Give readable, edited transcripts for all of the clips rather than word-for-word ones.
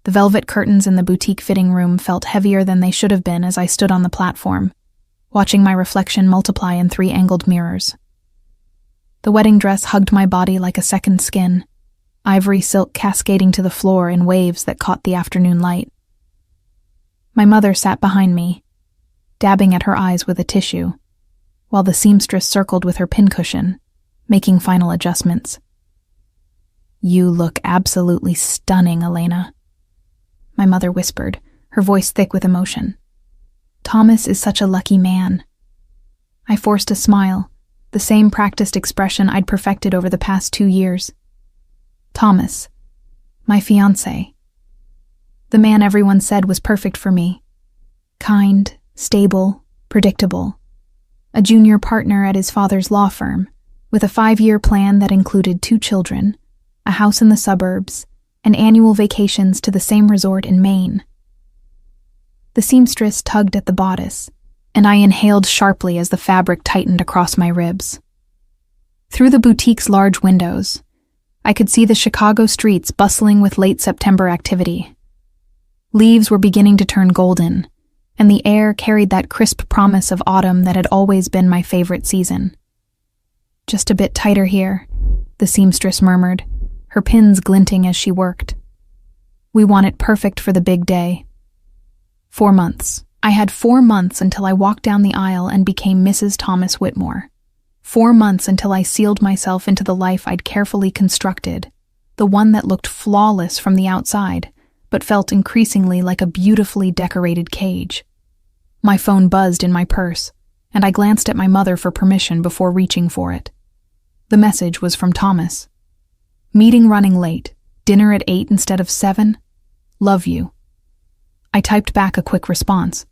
The velvet curtains in the boutique fitting room felt heavier than they should have been as I stood on the platform, watching my reflection multiply in 3 angled mirrors. The wedding dress hugged my body like a second skin, ivory silk cascading to the floor in waves that caught the afternoon light. My mother sat behind me, dabbing at her eyes with a tissue, while the seamstress circled with her pincushion, making final adjustments. "You look absolutely stunning, Elena," my mother whispered, her voice thick with emotion. "Thomas is such a lucky man." I forced a smile, the same practiced expression I'd perfected over the past 2 years. Thomas, my fiancé. The man everyone said was perfect for me. Kind, stable, predictable. A junior partner at his father's law firm, with a 5-year plan that included 2 children, a house in the suburbs, and annual vacations to the same resort in Maine. The seamstress tugged at the bodice, and I inhaled sharply as the fabric tightened across my ribs. Through the boutique's large windows, I could see the Chicago streets bustling with late September activity. Leaves were beginning to turn golden, and the air carried that crisp promise of autumn that had always been my favorite season. "Just a bit tighter here," the seamstress murmured, her pins glinting as she worked. "We want it perfect for the big day." 4 months. I had 4 months until I walked down the aisle and became Mrs. Thomas Whitmore. 4 months until I sealed myself into the life I'd carefully constructed, the one that looked flawless from the outside, but felt increasingly like a beautifully decorated cage. My phone buzzed in my purse, and I glanced at my mother for permission before reaching for it. The message was from Thomas. "Meeting running late. Dinner at 8 instead of 7. Love you." I typed back a quick response,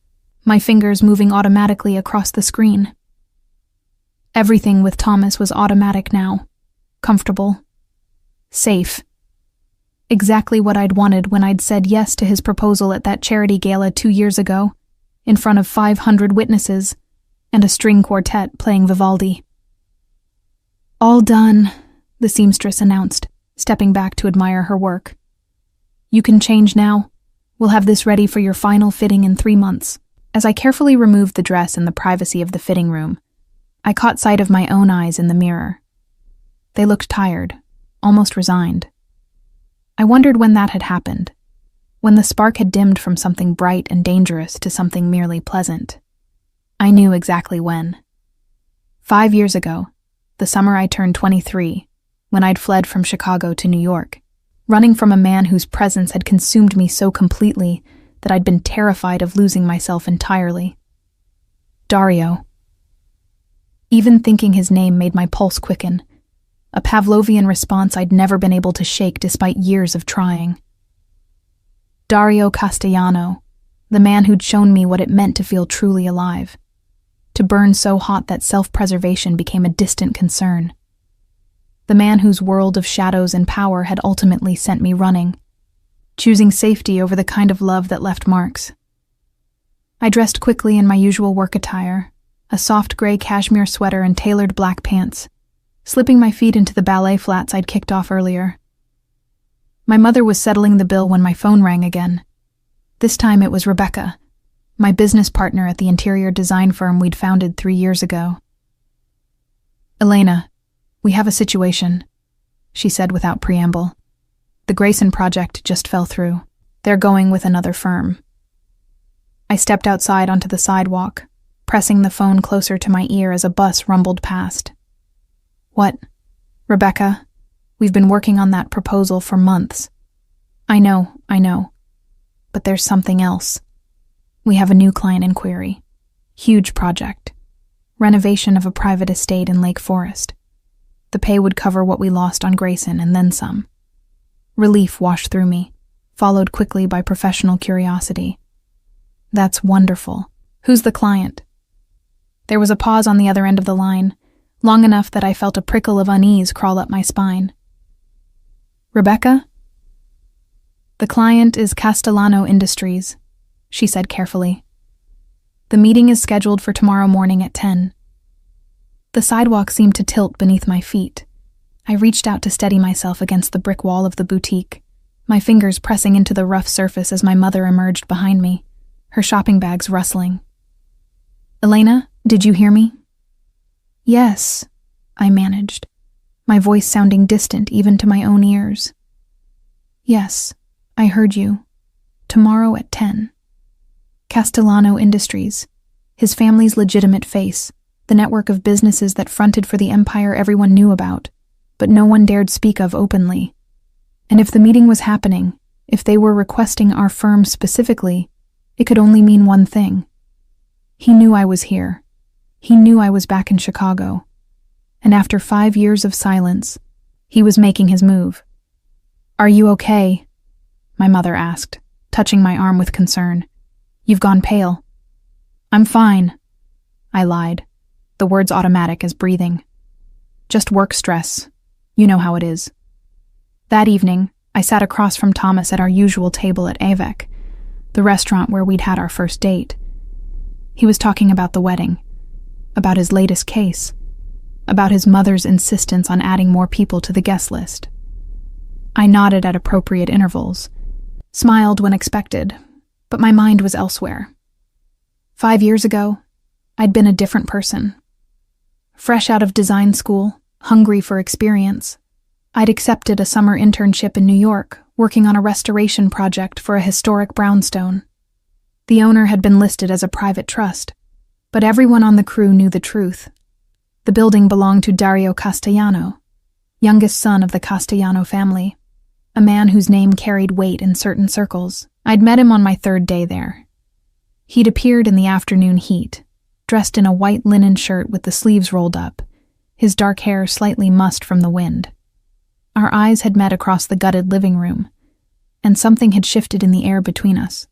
my fingers moving automatically across the screen. Everything with Thomas was automatic now. Comfortable. Safe. Exactly what I'd wanted when I'd said yes to his proposal at that charity gala 2 years ago, in front of 500 witnesses and a string quartet playing Vivaldi. "All done," the seamstress announced, stepping back to admire her work. "You can change now. We'll have this ready for your final fitting in 3 months." As I carefully removed the dress in the privacy of the fitting room, I caught sight of my own eyes in the mirror. They looked tired, almost resigned. I wondered when that had happened, when the spark had dimmed from something bright and dangerous to something merely pleasant. I knew exactly when. 5 years ago, the summer I turned 23, when I'd fled from Chicago to New York, running from a man whose presence had consumed me so completely that I'd been terrified of losing myself entirely. Dario. Even thinking his name made my pulse quicken, a Pavlovian response I'd never been able to shake despite years of trying. Dario Castellano, the man who'd shown me what it meant to feel truly alive, to burn so hot that self-preservation became a distant concern. The man whose world of shadows and power had ultimately sent me running, choosing safety over the kind of love that left marks. I dressed quickly in my usual work attire, a soft gray cashmere sweater and tailored black pants, slipping my feet into the ballet flats I'd kicked off earlier. My mother was settling the bill when my phone rang again. This time it was Rebecca, my business partner at the interior design firm we'd founded 3 years ago. "Elena, we have a situation," she said without preamble. "The Grayson project just fell through. They're going with another firm." I stepped outside onto the sidewalk, pressing the phone closer to my ear as a bus rumbled past. "What? Rebecca, we've been working on that proposal for months." I know. But there's something else. We have a new client inquiry. Huge project. Renovation of a private estate in Lake Forest. The pay would cover what we lost on Grayson and then some. Relief washed through me, followed quickly by professional curiosity. "That's wonderful. Who's the client?" There was a pause on the other end of the line, long enough that I felt a prickle of unease crawl up my spine. "Rebecca?" "The client is Castellano Industries," she said carefully. "The meeting is scheduled for tomorrow morning at 10. The sidewalk seemed to tilt beneath my feet. I reached out to steady myself against the brick wall of the boutique, my fingers pressing into the rough surface as my mother emerged behind me, her shopping bags rustling. "Elena, did you hear me?" "Yes," I managed, my voice sounding distant even to my own ears. "Yes, I heard you. Tomorrow at 10. Castellano Industries, his family's legitimate face, the network of businesses that fronted for the empire everyone knew about, but no one dared speak of openly. And if the meeting was happening, if they were requesting our firm specifically, it could only mean one thing. He knew I was here. He knew I was back in Chicago. And after 5 years of silence, he was making his move. "Are you okay?" my mother asked, touching my arm with concern. "You've gone pale." "I'm fine," I lied, the words automatic as breathing. "Just work stress. You know how it is." That evening, I sat across from Thomas at our usual table at Avec, the restaurant where we'd had our first date. He was talking about the wedding, about his latest case, about his mother's insistence on adding more people to the guest list. I nodded at appropriate intervals, smiled when expected, but my mind was elsewhere. 5 years ago, I'd been a different person. Fresh out of design school, hungry for experience, I'd accepted a summer internship in New York, working on a restoration project for a historic brownstone. The owner had been listed as a private trust, but everyone on the crew knew the truth. The building belonged to Dario Castellano, youngest son of the Castellano family, a man whose name carried weight in certain circles. I'd met him on my 3rd day there. He'd appeared in the afternoon heat, dressed in a white linen shirt with the sleeves rolled up, his dark hair slightly mussed from the wind. Our eyes had met across the gutted living room, and something had shifted in the air between us.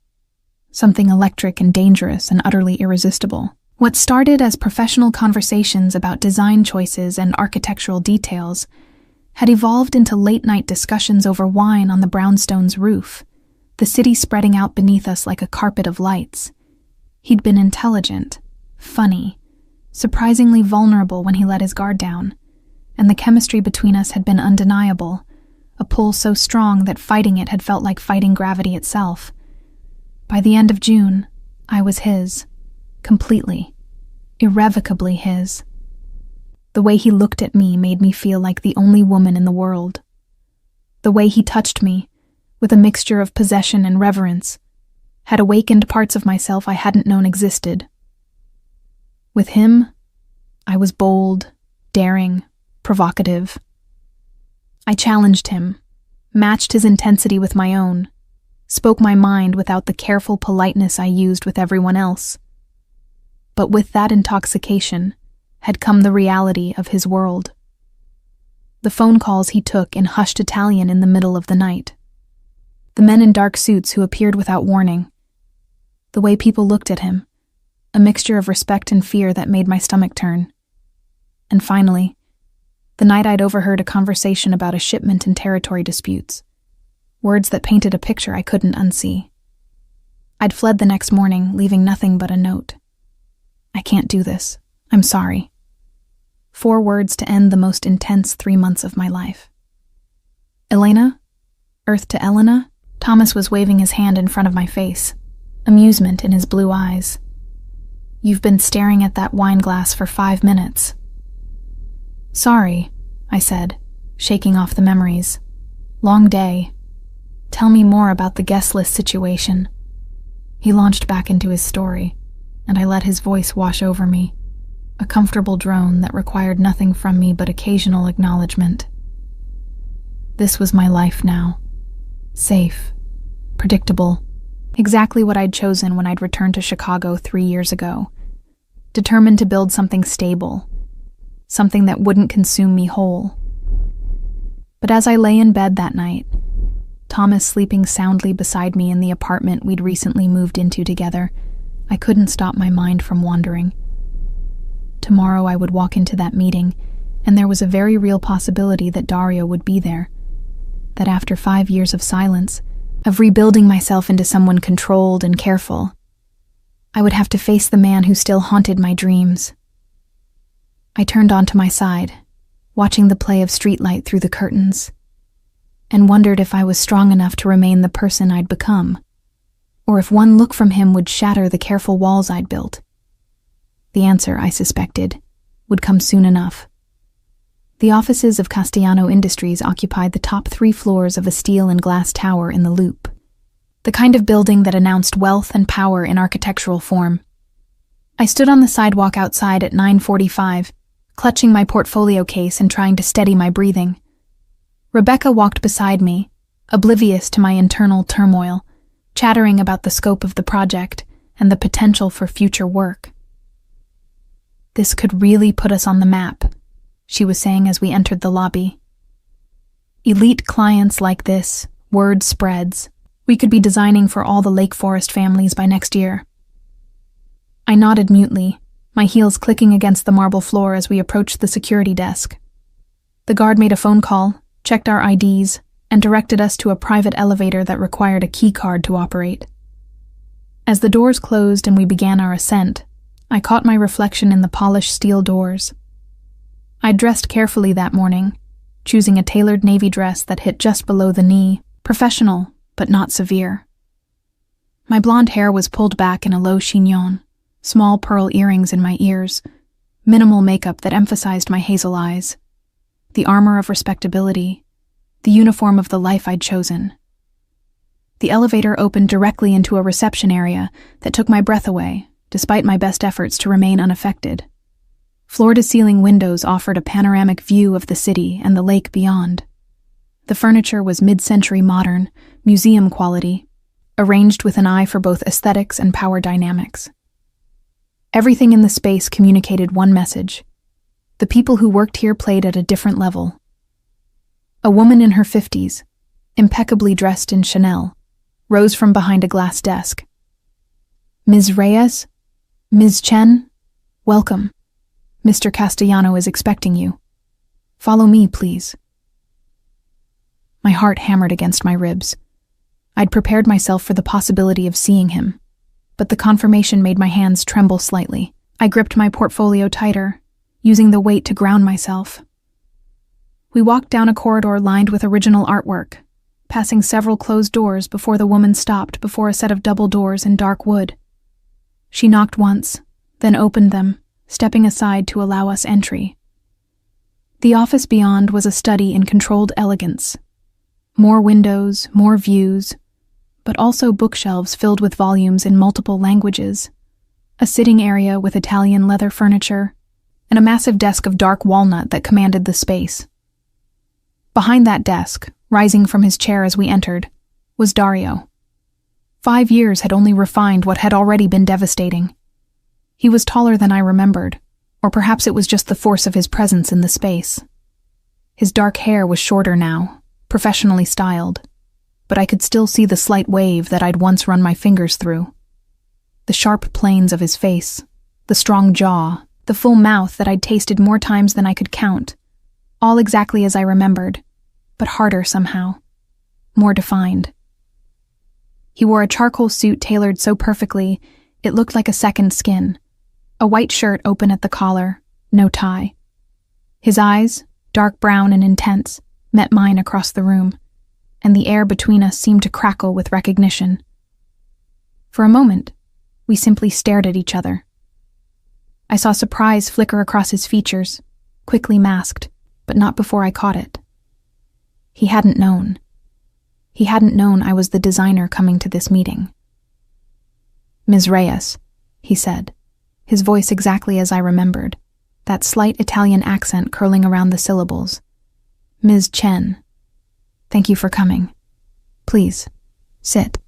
Something electric and dangerous and utterly irresistible. What started as professional conversations about design choices and architectural details had evolved into late-night discussions over wine on the brownstone's roof, the city spreading out beneath us like a carpet of lights. He'd been intelligent, funny, surprisingly vulnerable when he let his guard down, and the chemistry between us had been undeniable, a pull so strong that fighting it had felt like fighting gravity itself. By the end of June, I was his, completely, irrevocably his. The way he looked at me made me feel like the only woman in the world. The way he touched me, with a mixture of possession and reverence, had awakened parts of myself I hadn't known existed. With him, I was bold, daring, provocative. I challenged him, matched his intensity with my own, spoke my mind without the careful politeness I used with everyone else. But with that intoxication had come the reality of his world. The phone calls he took in hushed Italian in the middle of the night. The men in dark suits who appeared without warning. The way people looked at him, a mixture of respect and fear that made my stomach turn. And finally, the night I'd overheard a conversation about a shipment and territory disputes, words that painted a picture I couldn't unsee. I'd fled the next morning, leaving nothing but a note. "I can't do this. I'm sorry." 4 words to end the most intense 3 months of my life. "Elena? Earth to Elena?" Thomas was waving his hand in front of my face, amusement in his blue eyes. "You've been staring at that wine glass for 5 minutes." "Sorry," I said, shaking off the memories. "Long day. Tell me more about the guest list situation." He launched back into his story, and I let his voice wash over me, a comfortable drone that required nothing from me but occasional acknowledgement. This was my life now. Safe, predictable, exactly what I'd chosen when I'd returned to Chicago 3 years ago, determined to build something stable, something that wouldn't consume me whole. But as I lay in bed that night, Thomas sleeping soundly beside me in the apartment we'd recently moved into together, I couldn't stop my mind from wandering. Tomorrow I would walk into that meeting, and there was a very real possibility that Dario would be there, that after 5 years of silence, of rebuilding myself into someone controlled and careful, I would have to face the man who still haunted my dreams. I turned onto my side, watching the play of streetlight through the curtains. and wondered if I was strong enough to remain the person I'd become, or if one look from him would shatter the careful walls I'd built. The answer, I suspected, would come soon enough. The offices of Castellano Industries occupied the top 3 floors of a steel and glass tower in the Loop, the kind of building that announced wealth and power in architectural form. I stood on the sidewalk outside at 9:45, clutching my portfolio case and trying to steady my breathing. Rebecca walked beside me, oblivious to my internal turmoil, chattering about the scope of the project and the potential for future work. "This could really put us on the map," she was saying as we entered the lobby. "Elite clients like this, word spreads. We could be designing for all the Lake Forest families by next year." I nodded mutely, my heels clicking against the marble floor as we approached the security desk. The guard made a phone call, checked our IDs, and directed us to a private elevator that required a key card to operate. As the doors closed and we began our ascent, I caught my reflection in the polished steel doors. I dressed carefully that morning, choosing a tailored navy dress that hit just below the knee, professional but not severe. My blonde hair was pulled back in a low chignon, small pearl earrings in my ears, minimal makeup that emphasized my hazel eyes, the armor of respectability, the uniform of the life I'd chosen. The elevator opened directly into a reception area that took my breath away, despite my best efforts to remain unaffected. Floor-to-ceiling windows offered a panoramic view of the city and the lake beyond. The furniture was mid-century modern, museum quality, arranged with an eye for both aesthetics and power dynamics. Everything in the space communicated one message: the people who worked here played at a different level. A woman in her 50s, impeccably dressed in Chanel, rose from behind a glass desk. "Ms. Reyes? Ms. Chen? Welcome. Mr. Castellano is expecting you. Follow me, please." My heart hammered against my ribs. I'd prepared myself for the possibility of seeing him, but the confirmation made my hands tremble slightly. I gripped my portfolio tighter, using the weight to ground myself. We walked down a corridor lined with original artwork, passing several closed doors before the woman stopped before a set of double doors in dark wood. She knocked once, then opened them, stepping aside to allow us entry. The office beyond was a study in controlled elegance. More windows, more views, but also bookshelves filled with volumes in multiple languages, a sitting area with Italian leather furniture, and a massive desk of dark walnut that commanded the space. Behind that desk, rising from his chair as we entered, was Dario. 5 years had only refined what had already been devastating. He was taller than I remembered, or perhaps it was just the force of his presence in the space. His dark hair was shorter now, professionally styled, but I could still see the slight wave that I'd once run my fingers through. The sharp planes of his face, the strong jaw, the full mouth that I'd tasted more times than I could count, all exactly as I remembered, but harder somehow, more defined. He wore a charcoal suit tailored so perfectly it looked like a second skin, a white shirt open at the collar, no tie. His eyes, dark brown and intense, met mine across the room, and the air between us seemed to crackle with recognition. For a moment, we simply stared at each other. I saw surprise flicker across his features, quickly masked, but not before I caught it. He hadn't known. He hadn't known I was the designer coming to this meeting. "Ms. Reyes," he said, his voice exactly as I remembered, that slight Italian accent curling around the syllables. "Ms. Chen, thank you for coming. Please, sit."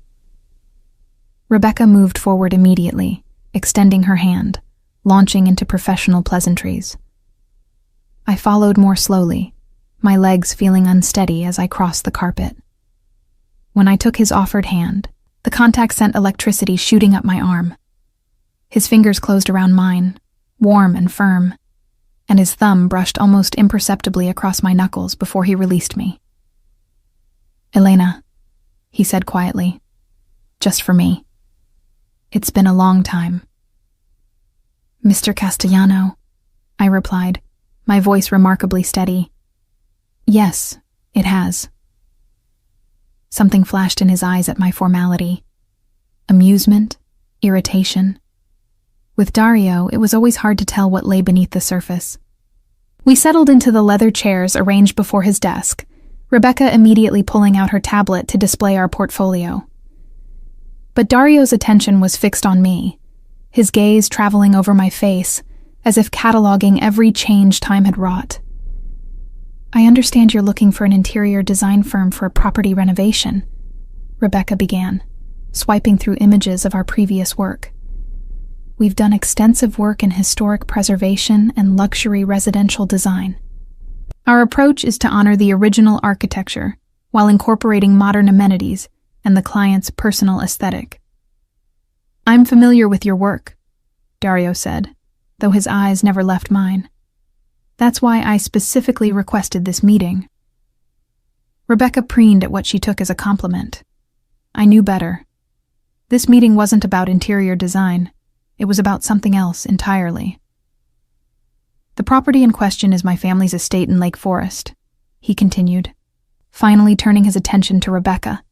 Rebecca moved forward immediately, extending her hand, launching into professional pleasantries. I followed more slowly, my legs feeling unsteady as I crossed the carpet. When I took his offered hand, the contact sent electricity shooting up my arm. His fingers closed around mine, warm and firm, and his thumb brushed almost imperceptibly across my knuckles before he released me. "Elena," he said quietly, "just for me. It's been a long time." "Mr. Castellano," I replied, my voice remarkably steady. "Yes, it has." Something flashed in his eyes at my formality. Amusement? Irritation? With Dario, it was always hard to tell what lay beneath the surface. We settled into the leather chairs arranged before his desk, Rebecca immediately pulling out her tablet to display our portfolio. But Dario's attention was fixed on me, his gaze traveling over my face, as if cataloging every change time had wrought. "I understand you're looking for an interior design firm for a property renovation," Rebecca began, swiping through images of our previous work. "We've done extensive work in historic preservation and luxury residential design. Our approach is to honor the original architecture while incorporating modern amenities and the client's personal aesthetic." "I'm familiar with your work," Dario said, though his eyes never left mine. "That's why I specifically requested this meeting." Rebecca preened at what she took as a compliment. I knew better. This meeting wasn't about interior design. It was about something else entirely. "The property in question is my family's estate in Lake Forest," he continued, finally turning his attention to Rebecca.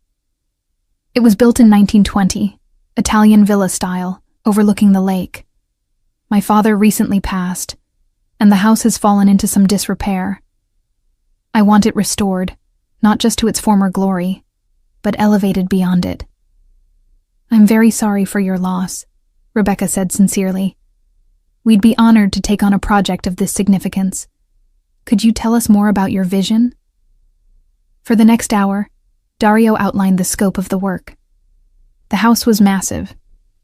"It was built in 1920, Italian villa style, overlooking the lake. My father recently passed, and the house has fallen into some disrepair. I want it restored, not just to its former glory, but elevated beyond it." "I'm very sorry for your loss," Rebecca said sincerely. "We'd be honored to take on a project of this significance. Could you tell us more about your vision?" For the next hour, Dario outlined the scope of the work. The house was massive,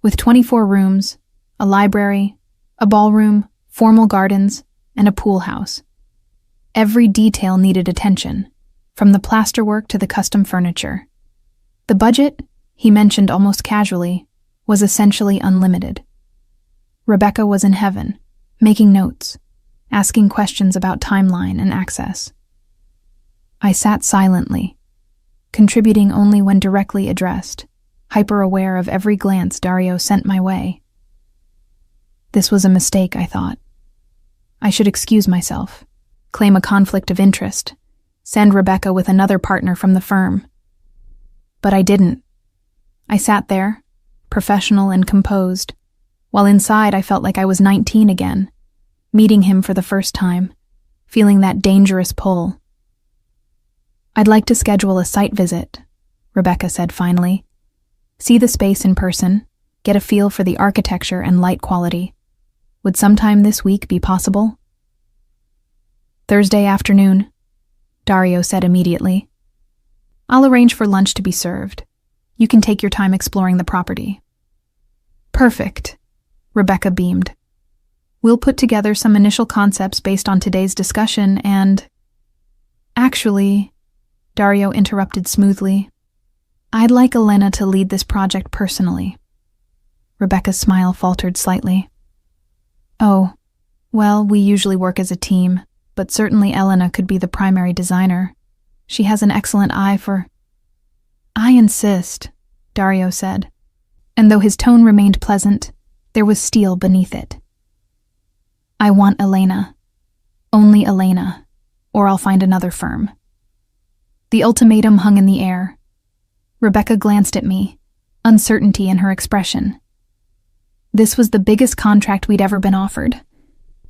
with 24 rooms, a library, a ballroom, formal gardens, and a pool house. Every detail needed attention, from the plasterwork to the custom furniture. The budget, he mentioned almost casually, was essentially unlimited. Rebecca was in heaven, making notes, asking questions about timeline and access. I sat silently, contributing only when directly addressed, hyper-aware of every glance Dario sent my way. This was a mistake, I thought. I should excuse myself, claim a conflict of interest, send Rebecca with another partner from the firm. But I didn't. I sat there, professional and composed, while inside I felt like I was 19 again, meeting him for the first time, feeling that dangerous pull. "I'd like to schedule a site visit," Rebecca said finally. "See the space in person, get a feel for the architecture and light quality. Would sometime this week be possible?" "Thursday afternoon," Dario said immediately. "I'll arrange for lunch to be served. You can take your time exploring the property." "Perfect," Rebecca beamed. "We'll put together some initial concepts based on today's discussion and—" "Actually," Dario interrupted smoothly, "I'd like Elena to lead this project personally." Rebecca's smile faltered slightly. "Oh, well, we usually work as a team, but certainly Elena could be the primary designer. She has an excellent eye for—" "I insist," Dario said, and though his tone remained pleasant, there was steel beneath it. "I want Elena. Only Elena, or I'll find another firm." The ultimatum hung in the air. Rebecca glanced at me, uncertainty in her expression. This was the biggest contract we'd ever been offered.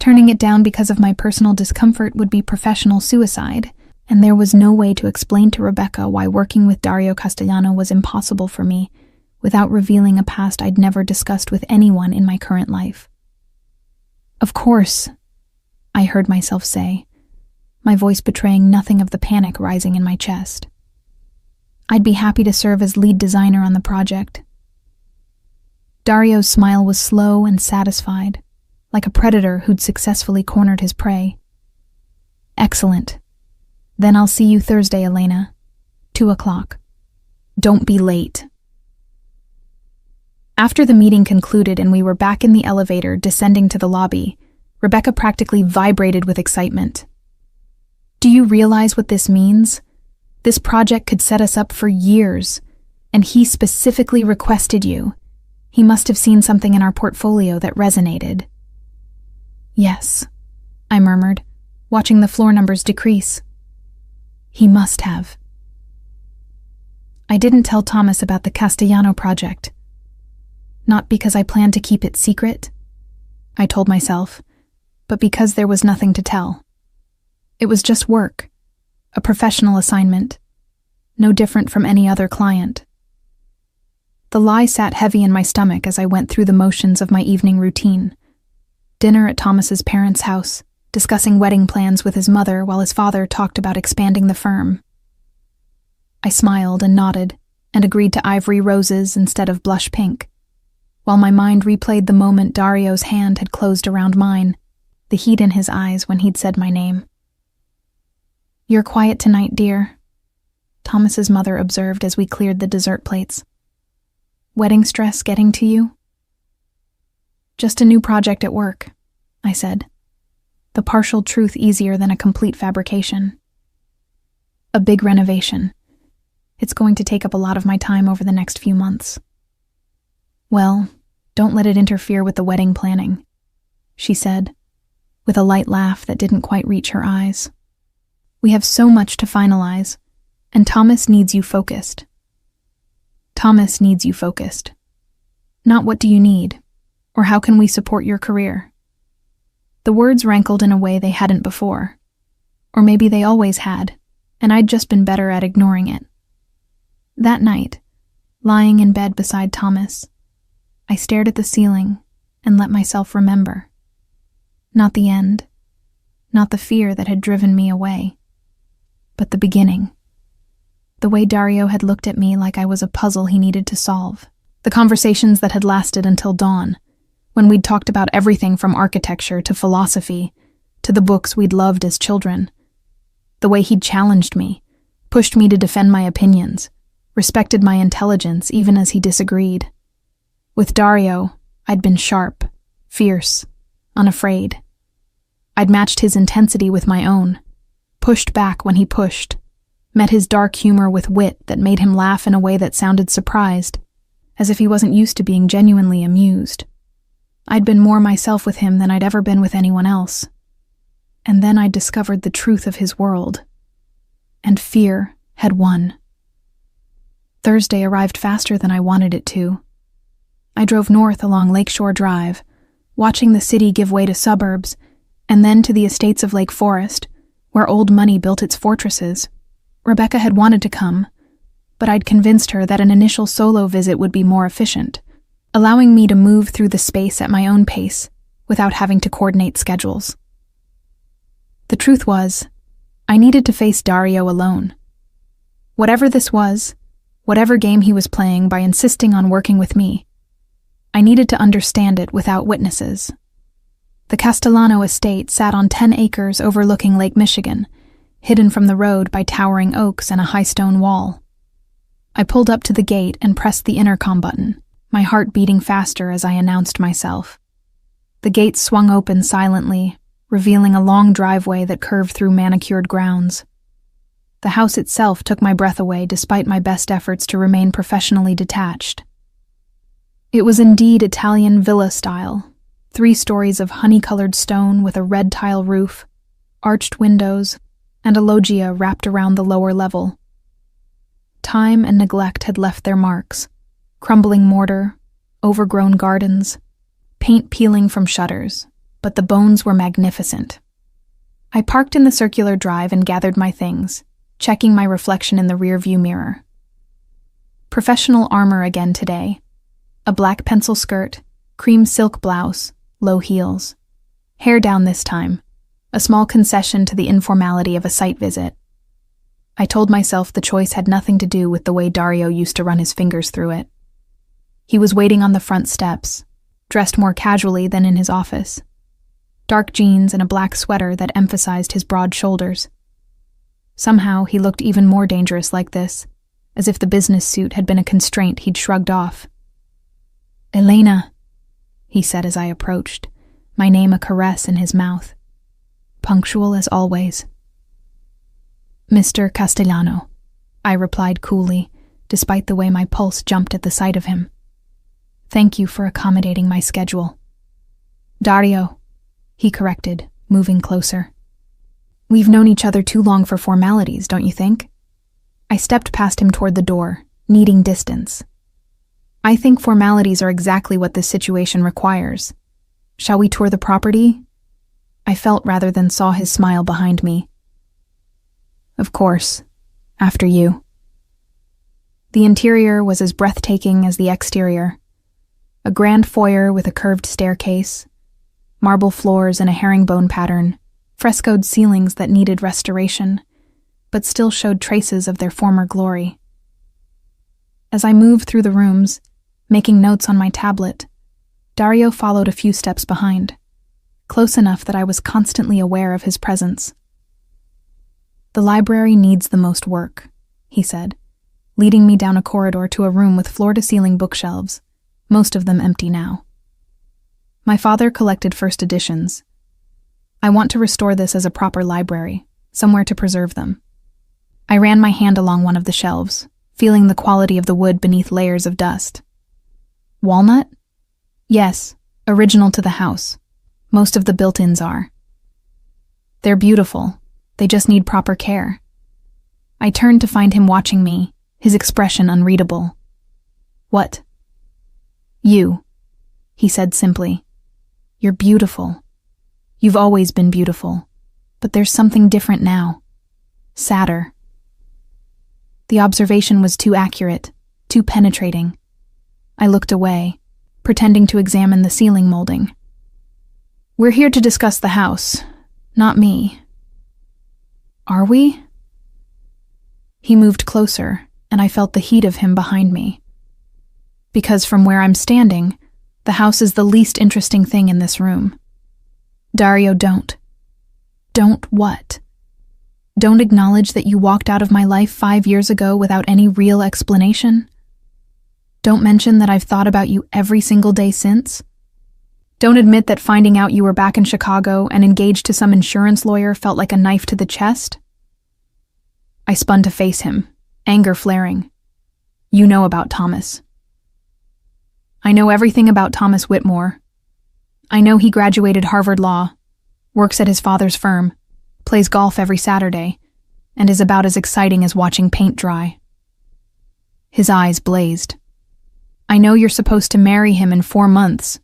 Turning it down because of my personal discomfort would be professional suicide, and there was no way to explain to Rebecca why working with Dario Castellano was impossible for me without revealing a past I'd never discussed with anyone in my current life. "Of course," I heard myself say, my voice betraying nothing of the panic rising in my chest. "I'd be happy to serve as lead designer on the project." Dario's smile was slow and satisfied, like a predator who'd successfully cornered his prey. "Excellent. Then I'll see you Thursday, Elena. 2:00. Don't be late." After the meeting concluded and we were back in the elevator descending to the lobby, Rebecca practically vibrated with excitement. "Do you realize what this means? This project could set us up for years, and he specifically requested you. He must have seen something in our portfolio that resonated." "Yes," I murmured, watching the floor numbers decrease. "He must have." I didn't tell Thomas about the Castellano project. Not because I planned to keep it secret, I told myself, but because there was nothing to tell. It was just work, a professional assignment, no different from any other client. The lie sat heavy in my stomach as I went through the motions of my evening routine. Dinner at Thomas's parents' house, discussing wedding plans with his mother while his father talked about expanding the firm. I smiled and nodded and agreed to ivory roses instead of blush pink, while my mind replayed the moment Dario's hand had closed around mine, the heat in his eyes when he'd said my name. "You're quiet tonight, dear," Thomas's mother observed as we cleared the dessert plates. "Wedding stress getting to you?" "Just a new project at work," I said, the partial truth easier than a complete fabrication. "A big renovation. It's going to take up a lot of my time over the next few months." "Well, don't let it interfere with the wedding planning," she said, with a light laugh that didn't quite reach her eyes. "We have so much to finalize, and Thomas needs you focused." Thomas needs you focused. Not what do you need, or how can we support your career? The words rankled in a way they hadn't before. Or maybe they always had, and I'd just been better at ignoring it. That night, lying in bed beside Thomas, I stared at the ceiling and let myself remember. Not the end, not the fear that had driven me away, but the beginning. The way Dario had looked at me like I was a puzzle he needed to solve. The conversations that had lasted until dawn, when we'd talked about everything from architecture to philosophy, to the books we'd loved as children. The way he'd challenged me, pushed me to defend my opinions, respected my intelligence even as he disagreed. With Dario, I'd been sharp, fierce, unafraid. I'd matched his intensity with my own, pushed back when he pushed, met his dark humor with wit that made him laugh in a way that sounded surprised, as if he wasn't used to being genuinely amused. I'd been more myself with him than I'd ever been with anyone else. And then I'd discovered the truth of his world. And fear had won. Thursday arrived faster than I wanted it to. I drove north along Lakeshore Drive, watching the city give way to suburbs, and then to the estates of Lake Forest, where old money built its fortresses. Rebecca had wanted to come, but I'd convinced her that an initial solo visit would be more efficient, allowing me to move through the space at my own pace without having to coordinate schedules. The truth was, I needed to face Dario alone. Whatever this was, whatever game he was playing by insisting on working with me, I needed to understand it without witnesses. The Castellano estate sat on 10 acres overlooking Lake Michigan, hidden from the road by towering oaks and a high stone wall. I pulled up to the gate and pressed the intercom button, my heart beating faster as I announced myself. The gate swung open silently, revealing a long driveway that curved through manicured grounds. The house itself took my breath away despite my best efforts to remain professionally detached. It was indeed Italian villa style, 3 stories of honey-colored stone with a red tile roof, arched windows, and a loggia wrapped around the lower level. Time and neglect had left their marks, crumbling mortar, overgrown gardens, paint peeling from shutters, but the bones were magnificent. I parked in the circular drive and gathered my things, checking my reflection in the rearview mirror. Professional armor again today. A black pencil skirt, cream silk blouse, low heels. Hair down this time, a small concession to the informality of a site visit. I told myself the choice had nothing to do with the way Dario used to run his fingers through it. He was waiting on the front steps, dressed more casually than in his office. Dark jeans and a black sweater that emphasized his broad shoulders. Somehow he looked even more dangerous like this, as if the business suit had been a constraint he'd shrugged off. "Elena," he said as I approached, my name a caress in his mouth. Punctual as always. "Mr. Castellano," I replied coolly, despite the way my pulse jumped at the sight of him. "Thank you for accommodating my schedule." "Dario," he corrected, moving closer. "We've known each other too long for formalities, don't you think?" I stepped past him toward the door, needing distance. I think formalities are exactly what this situation requires. Shall we tour the property? I felt rather than saw his smile behind me. Of course. After you. The interior was as breathtaking as the exterior. A grand foyer with a curved staircase, marble floors in a herringbone pattern, frescoed ceilings that needed restoration, but still showed traces of their former glory. As I moved through the rooms, making notes on my tablet, Dario followed a few steps behind, close enough that I was constantly aware of his presence. "The library needs the most work," he said, leading me down a corridor to a room with floor-to-ceiling bookshelves, most of them empty now. My father collected first editions. I want to restore this as a proper library, somewhere to preserve them. I ran my hand along one of the shelves, feeling the quality of the wood beneath layers of dust. Walnut? Yes, original to the house. Most of the built-ins are. They're beautiful. They just need proper care. I turned to find him watching me, his expression unreadable. "What?" "You," he said simply. "You're beautiful. You've always been beautiful, but there's something different now. Sadder." The observation was too accurate, too penetrating. I looked away, pretending to examine the ceiling molding. "We're here to discuss the house, not me." "Are we?" He moved closer, and I felt the heat of him behind me. Because from where I'm standing, the house is the least interesting thing in this room. "Dario, don't." "Don't what?" "Don't acknowledge that you walked out of my life 5 years ago without any real explanation? Don't mention that I've thought about you every single day since? Don't admit that finding out you were back in Chicago and engaged to some insurance lawyer felt like a knife to the chest?" I spun to face him, anger flaring. "You know about Thomas." "I know everything about Thomas Whitmore. I know he graduated Harvard Law, works at his father's firm, plays golf every Saturday, and is about as exciting as watching paint dry." His eyes blazed. "I know you're supposed to marry him in 4 months,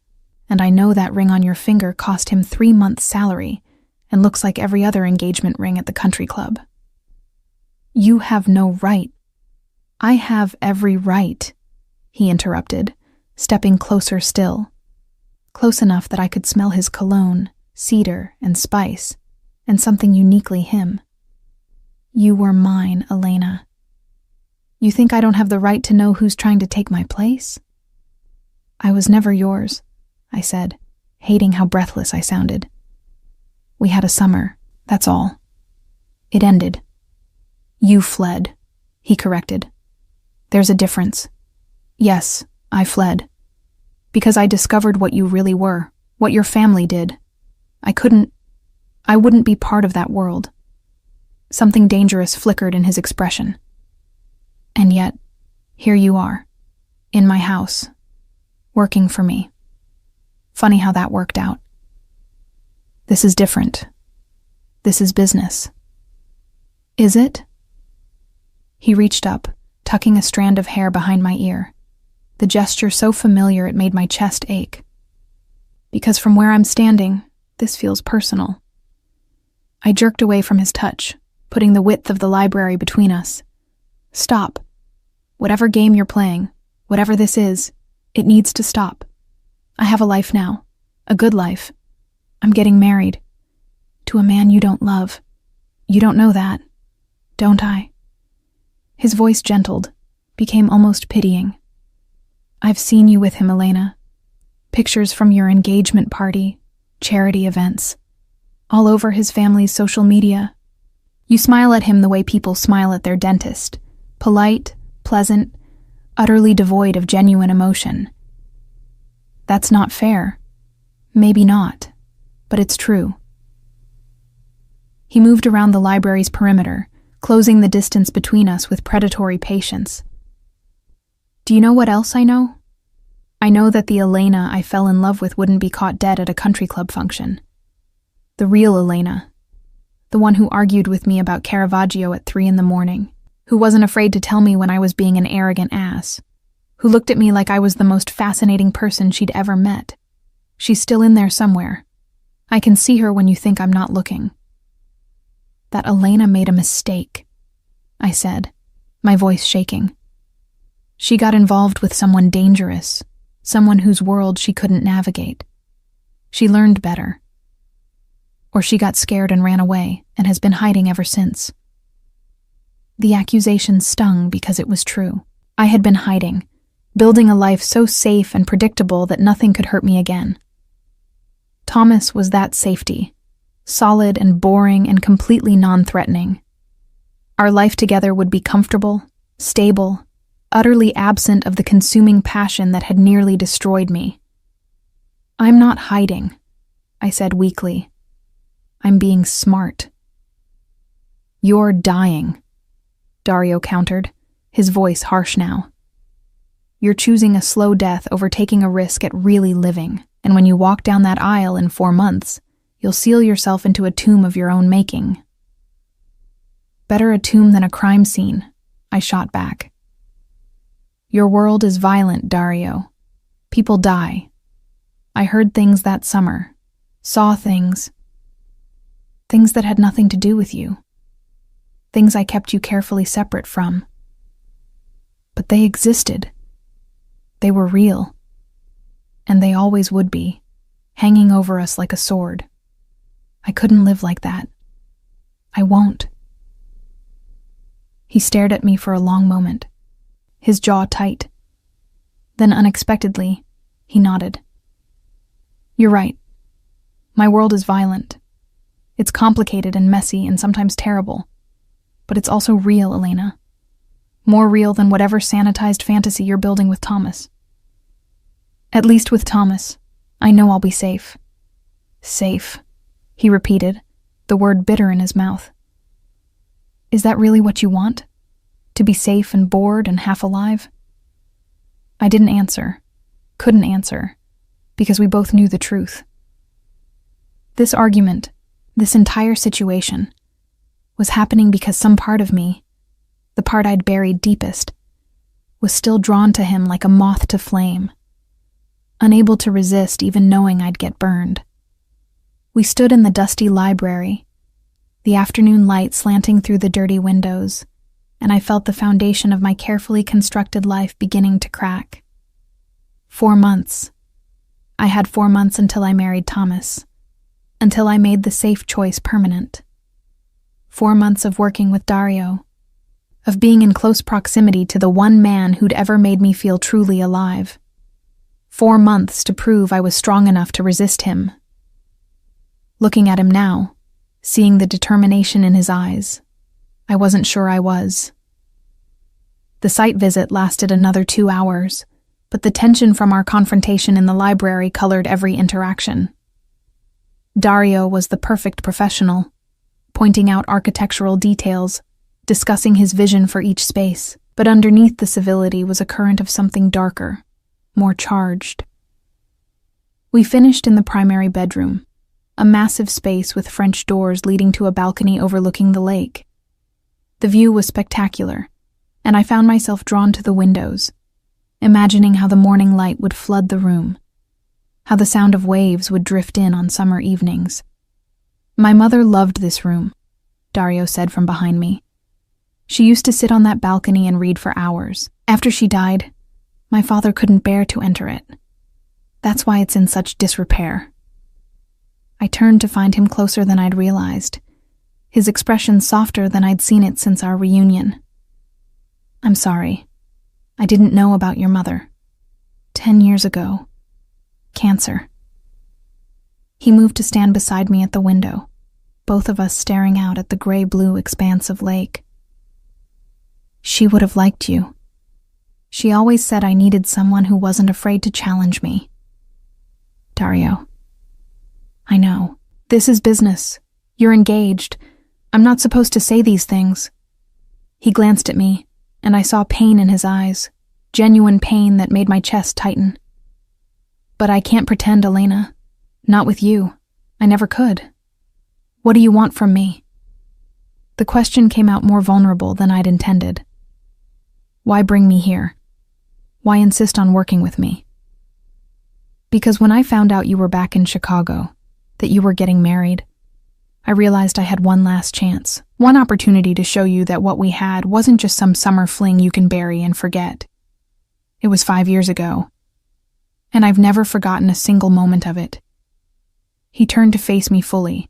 and I know that ring on your finger cost him 3 months' salary and looks like every other engagement ring at the country club." "You have no right." "I have every right," he interrupted, stepping closer still, close enough that I could smell his cologne, cedar, and spice, and something uniquely him. "You were mine, Elena. You think I don't have the right to know who's trying to take my place?" "I was never yours," I said, hating how breathless I sounded. "We had a summer, that's all. It ended." "You fled," he corrected. "There's a difference. Yes, I fled. Because I discovered what you really were, what your family did. I wouldn't be part of that world." Something dangerous flickered in his expression. "And yet, here you are, in my house, working for me. Funny how that worked out. This is different. This is business." "Is it?" He reached up, tucking a strand of hair behind my ear, the gesture so familiar it made my chest ache. "Because from where I'm standing, this feels personal." I jerked away from his touch, putting the width of the library between us. "Stop. Whatever game you're playing, whatever this is, it needs to stop. I have a life now, a good life. I'm getting married. To a man you don't love. You don't know that, don't I?" His voice gentled, became almost pitying. "I've seen you with him, Elena. Pictures from your engagement party, charity events, all over his family's social media. You smile at him the way people smile at their dentist, polite, pleasant, utterly devoid of genuine emotion. That's not fair. Maybe not, but it's true." He moved around the library's perimeter, closing the distance between us with predatory patience. "Do you know what else I know? I know that the Elena I fell in love with wouldn't be caught dead at a country club function. The real Elena. The one who argued with me about Caravaggio at 3 in the morning, who wasn't afraid to tell me when I was being an arrogant ass, who looked at me like I was the most fascinating person she'd ever met. She's still in there somewhere. I can see her when you think I'm not looking. That Elena made a mistake, I said, my voice shaking. She got involved with someone dangerous, someone whose world she couldn't navigate. She learned better. Or she got scared and ran away and has been hiding ever since. The accusation stung because it was true. I had been hiding, building a life so safe and predictable that nothing could hurt me again. Thomas was that safety, solid and boring and completely non-threatening. Our life together would be comfortable, stable, utterly absent of the consuming passion that had nearly destroyed me. I'm not hiding, I said weakly. I'm being smart. You're dying, Dario countered, his voice harsh now. You're choosing a slow death over taking a risk at really living, and when you walk down that aisle in 4 months, you'll seal yourself into a tomb of your own making. Better a tomb than a crime scene, I shot back. Your world is violent, Dario. People die. I heard things that summer, saw things that had nothing to do with you. Things I kept you carefully separate from. But they existed. They were real. And they always would be, hanging over us like a sword. I couldn't live like that. I won't. He stared at me for a long moment, his jaw tight. Then unexpectedly, he nodded. You're right. My world is violent. It's complicated and messy and sometimes terrible. But it's also real, Elena. More real than whatever sanitized fantasy you're building with Thomas. At least with Thomas, I know I'll be safe. Safe, he repeated, the word bitter in his mouth. Is that really what you want? To be safe and bored and half alive? I didn't answer, couldn't answer, because we both knew the truth. This argument, this entire situation, was happening because some part of me, the part I'd buried deepest, was still drawn to him like a moth to flame, unable to resist even knowing I'd get burned. We stood in the dusty library, the afternoon light slanting through the dirty windows, and I felt the foundation of my carefully constructed life beginning to crack. 4 months. I had 4 months until I married Thomas, until I made the safe choice permanent. 4 months of working with Dario, of being in close proximity to the one man who'd ever made me feel truly alive. 4 months to prove I was strong enough to resist him. Looking at him now, seeing the determination in his eyes, I wasn't sure I was. The site visit lasted another 2 hours, but the tension from our confrontation in the library colored every interaction. Dario was the perfect professional, pointing out architectural details, discussing his vision for each space, but underneath the civility was a current of something darker, more charged. We finished in the primary bedroom, a massive space with French doors leading to a balcony overlooking the lake. The view was spectacular, and I found myself drawn to the windows, imagining how the morning light would flood the room, how the sound of waves would drift in on summer evenings. My mother loved this room, Dario said from behind me. She used to sit on that balcony and read for hours. After she died, my father couldn't bear to enter it. That's why it's in such disrepair. I turned to find him closer than I'd realized, his expression softer than I'd seen it since our reunion. I'm sorry. I didn't know about your mother. 10 years ago. Cancer. He moved to stand beside me at the window, both of us staring out at the gray-blue expanse of lake. She would have liked you. She always said I needed someone who wasn't afraid to challenge me. Dario. I know. This is business. You're engaged. I'm not supposed to say these things. He glanced at me, and I saw pain in his eyes, genuine pain that made my chest tighten. But I can't pretend, Elena. Not with you. I never could. What do you want from me? The question came out more vulnerable than I'd intended. Why bring me here? Why insist on working with me? Because when I found out you were back in Chicago, that you were getting married, I realized I had one last chance, one opportunity to show you that what we had wasn't just some summer fling you can bury and forget. It was 5 years ago, and I've never forgotten a single moment of it. He turned to face me fully,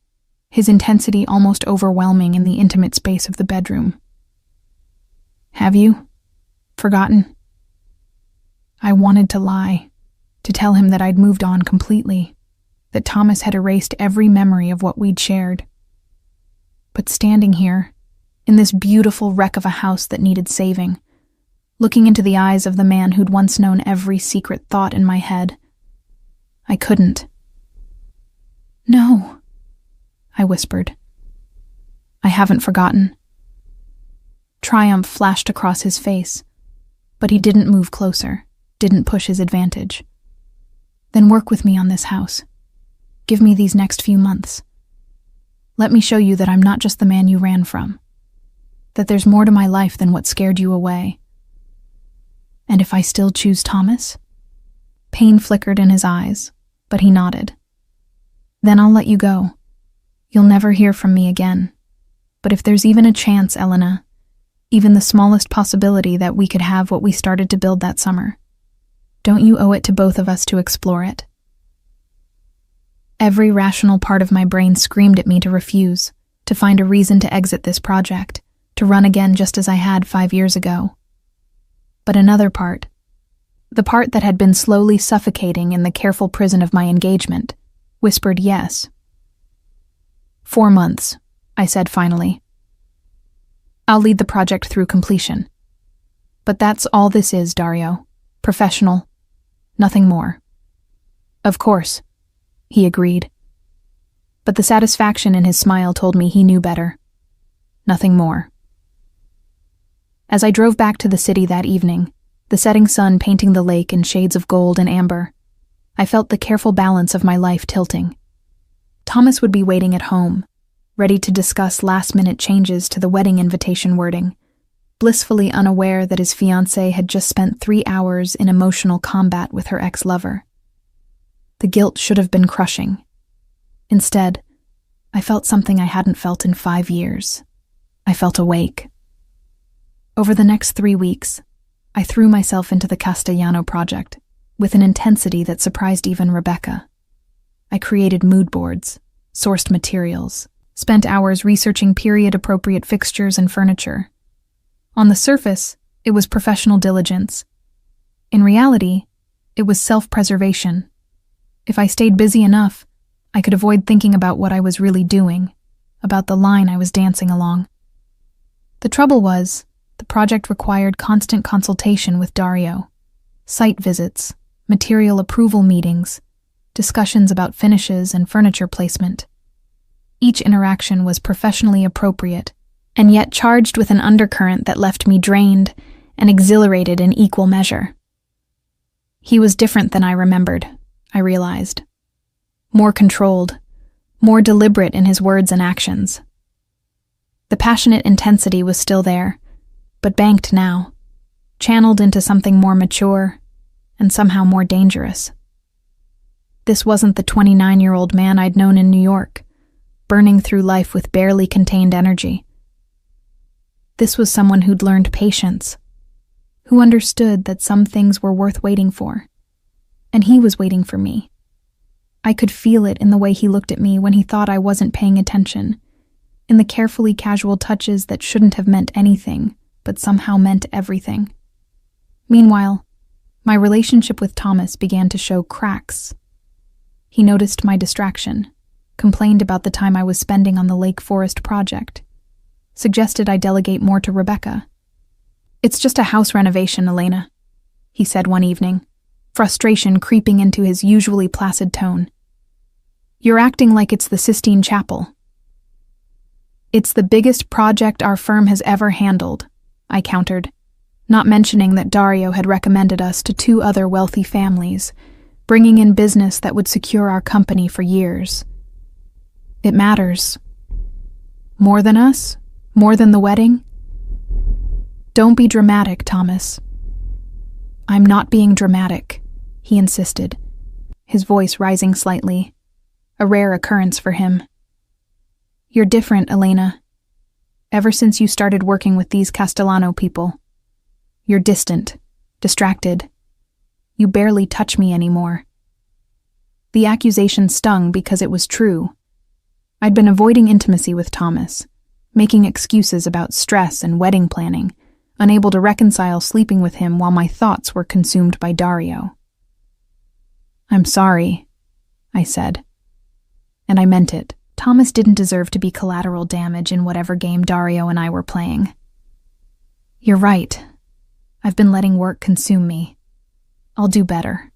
his intensity almost overwhelming in the intimate space of the bedroom. Have you forgotten? I wanted to lie, to tell him that I'd moved on completely, that Thomas had erased every memory of what we'd shared. But standing here, in this beautiful wreck of a house that needed saving, looking into the eyes of the man who'd once known every secret thought in my head, I couldn't. No, I whispered. I haven't forgotten. Triumph flashed across his face, but he didn't move closer, didn't push his advantage. Then work with me on this house. Give me these next few months. Let me show you that I'm not just the man you ran from, that there's more to my life than what scared you away. And if I still choose Thomas? Pain flickered in his eyes, but he nodded. Then I'll let you go. You'll never hear from me again. But if there's even a chance, Elena, even the smallest possibility that we could have what we started to build that summer, don't you owe it to both of us to explore it? Every rational part of my brain screamed at me to refuse, to find a reason to exit this project, to run again just as I had 5 years ago. But another part, the part that had been slowly suffocating in the careful prison of my engagement, whispered yes. 4 months, I said finally. I'll lead the project through completion. But that's all this is, Dario. Professional. Nothing more. Of course, he agreed. But the satisfaction in his smile told me he knew better. Nothing more. As I drove back to the city that evening, the setting sun painting the lake in shades of gold and amber, I felt the careful balance of my life tilting. Thomas would be waiting at home, ready to discuss last-minute changes to the wedding invitation wording, blissfully unaware that his fiancée had just spent 3 hours in emotional combat with her ex-lover. The guilt should have been crushing. Instead, I felt something I hadn't felt in 5 years. I felt awake. Over the next 3 weeks, I threw myself into the Castellano project with an intensity that surprised even Rebecca. I created mood boards, sourced materials, spent hours researching period-appropriate fixtures and furniture. On the surface, it was professional diligence. In reality, it was self-preservation. If I stayed busy enough, I could avoid thinking about what I was really doing, about the line I was dancing along. The trouble was, the project required constant consultation with Dario, site visits, material approval meetings, discussions about finishes and furniture placement. Each interaction was professionally appropriate, and yet charged with an undercurrent that left me drained and exhilarated in equal measure. He was different than I remembered, I realized. More controlled, more deliberate in his words and actions. The passionate intensity was still there, but banked now, channeled into something more mature and somehow more dangerous. This wasn't the 29-year-old man I'd known in New York, burning through life with barely contained energy. This was someone who'd learned patience, who understood that some things were worth waiting for. And he was waiting for me. I could feel it in the way he looked at me when he thought I wasn't paying attention, in the carefully casual touches that shouldn't have meant anything, but somehow meant everything. Meanwhile, my relationship with Thomas began to show cracks. He noticed my distraction, complained about the time I was spending on the Lake Forest project, suggested I delegate more to Rebecca. "It's just a house renovation, Elena," he said one evening, frustration creeping into his usually placid tone. "You're acting like it's the Sistine Chapel." "It's the biggest project our firm has ever handled," I countered, not mentioning that Dario had recommended us to 2 other wealthy families, bringing in business that would secure our company for years. "It matters." "More than us? More than the wedding? Don't be dramatic, Thomas. I'm not being dramatic, he insisted, his voice rising slightly, a rare occurrence for him. You're different, Elena. Ever since you started working with these Castellano people. You're distant, distracted. You barely touch me anymore. The accusation stung because it was true. I'd been avoiding intimacy with Thomas, making excuses about stress and wedding planning, unable to reconcile sleeping with him while my thoughts were consumed by Dario. I'm sorry, I said. And I meant it. Thomas didn't deserve to be collateral damage in whatever game Dario and I were playing. You're right. I've been letting work consume me. I'll do better.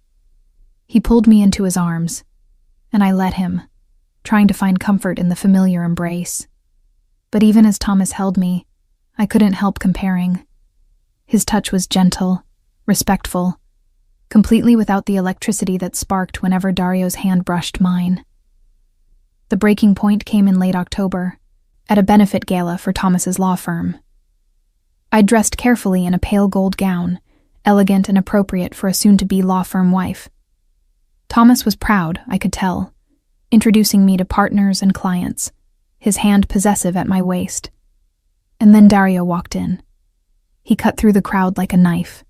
He pulled me into his arms, and I let him, trying to find comfort in the familiar embrace. But even as Thomas held me, I couldn't help comparing. His touch was gentle, respectful, completely without the electricity that sparked whenever Dario's hand brushed mine. The breaking point came in late October, at a benefit gala for Thomas's law firm. I dressed carefully in a pale gold gown, elegant and appropriate for a soon-to-be law firm wife. Thomas was proud, I could tell, introducing me to partners and clients, his hand possessive at my waist. And then Dario walked in. He cut through the crowd like a knife,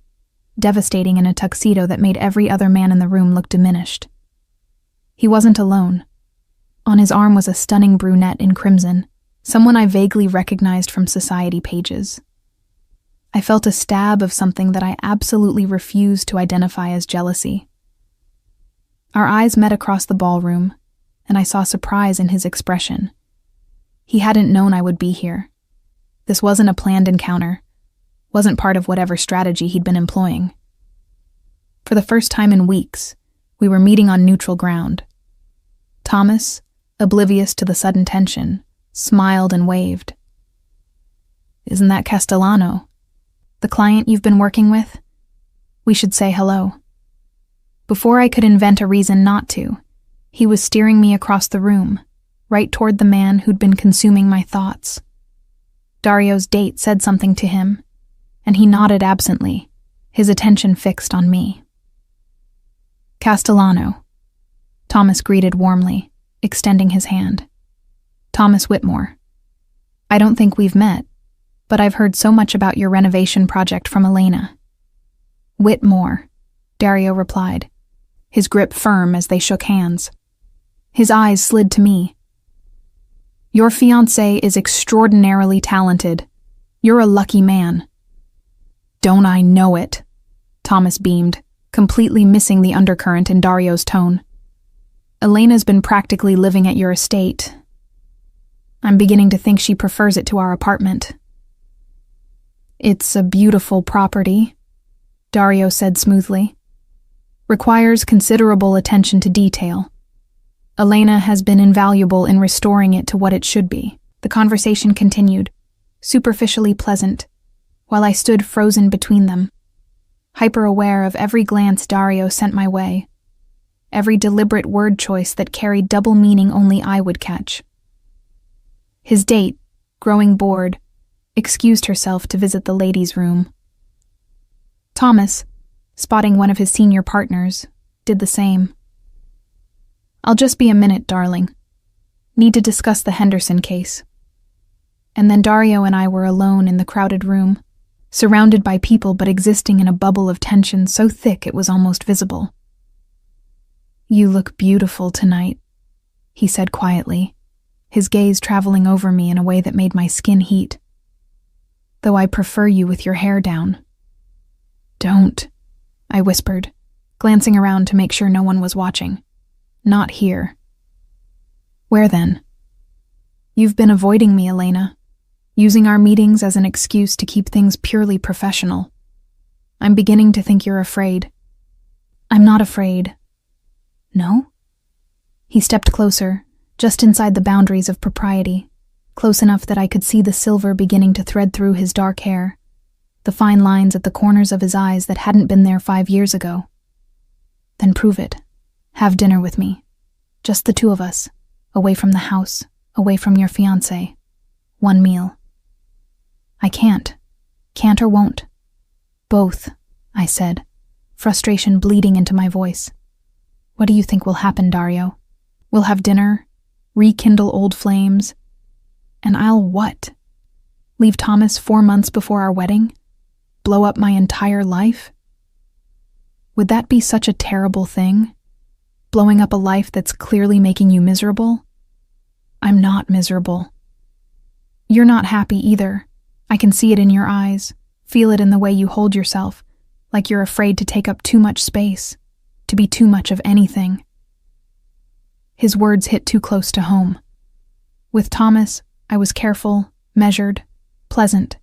devastating in a tuxedo that made every other man in the room look diminished. He wasn't alone. On his arm was a stunning brunette in crimson, someone I vaguely recognized from society pages. I felt a stab of something that I absolutely refused to identify as jealousy. Our eyes met across the ballroom, and I saw surprise in his expression. He hadn't known I would be here. This wasn't a planned encounter, wasn't part of whatever strategy he'd been employing. For the first time in weeks, we were meeting on neutral ground. Thomas, oblivious to the sudden tension, smiled and waved. Isn't that Castellano? The client you've been working with? We should say hello. Before I could invent a reason not to, he was steering me across the room, right toward the man who'd been consuming my thoughts. Dario's date said something to him, and he nodded absently, his attention fixed on me. Castellano, Thomas greeted warmly, extending his hand. Thomas Whitmore. I don't think we've met, but I've heard so much about your renovation project from Elena. Whitmore, Dario replied, his grip firm as they shook hands. His eyes slid to me. Your fiancé is extraordinarily talented. You're a lucky man. Don't I know it? Thomas beamed, completely missing the undercurrent in Dario's tone. Elena's been practically living at your estate. I'm beginning to think she prefers it to our apartment. It's a beautiful property, Dario said smoothly. Requires considerable attention to detail. Elena has been invaluable in restoring it to what it should be. The conversation continued, superficially pleasant, while I stood frozen between them, hyper-aware of every glance Dario sent my way, every deliberate word choice that carried double meaning only I would catch. His date, growing bored, excused herself to visit the ladies' room. Thomas, spotting one of his senior partners, did the same. I'll just be a minute, darling. Need to discuss the Henderson case. And then Dario and I were alone in the crowded room, surrounded by people but existing in a bubble of tension so thick it was almost visible. You look beautiful tonight, he said quietly, his gaze traveling over me in a way that made my skin heat. Though I prefer you with your hair down. Don't, I whispered, glancing around to make sure no one was watching. Not here. Where then? You've been avoiding me, Elena, using our meetings as an excuse to keep things purely professional. I'm beginning to think you're afraid. I'm not afraid. No? He stepped closer, just inside the boundaries of propriety, close enough that I could see the silver beginning to thread through his dark hair, the fine lines at the corners of his eyes that hadn't been there 5 years ago. Then prove it. Have dinner with me. Just the two of us, away from the house, away from your fiancé. One meal. I can't. Can't or won't. Both, I said, frustration bleeding into my voice. What do you think will happen, Dario? We'll have dinner, rekindle old flames, and I'll what? Leave Thomas 4 months before our wedding? Blow up my entire life? Would that be such a terrible thing? Blowing up a life that's clearly making you miserable? I'm not miserable. You're not happy either. I can see it in your eyes, feel it in the way you hold yourself, like you're afraid to take up too much space, to be too much of anything. His words hit too close to home. With Thomas, I was careful, measured, pleasant.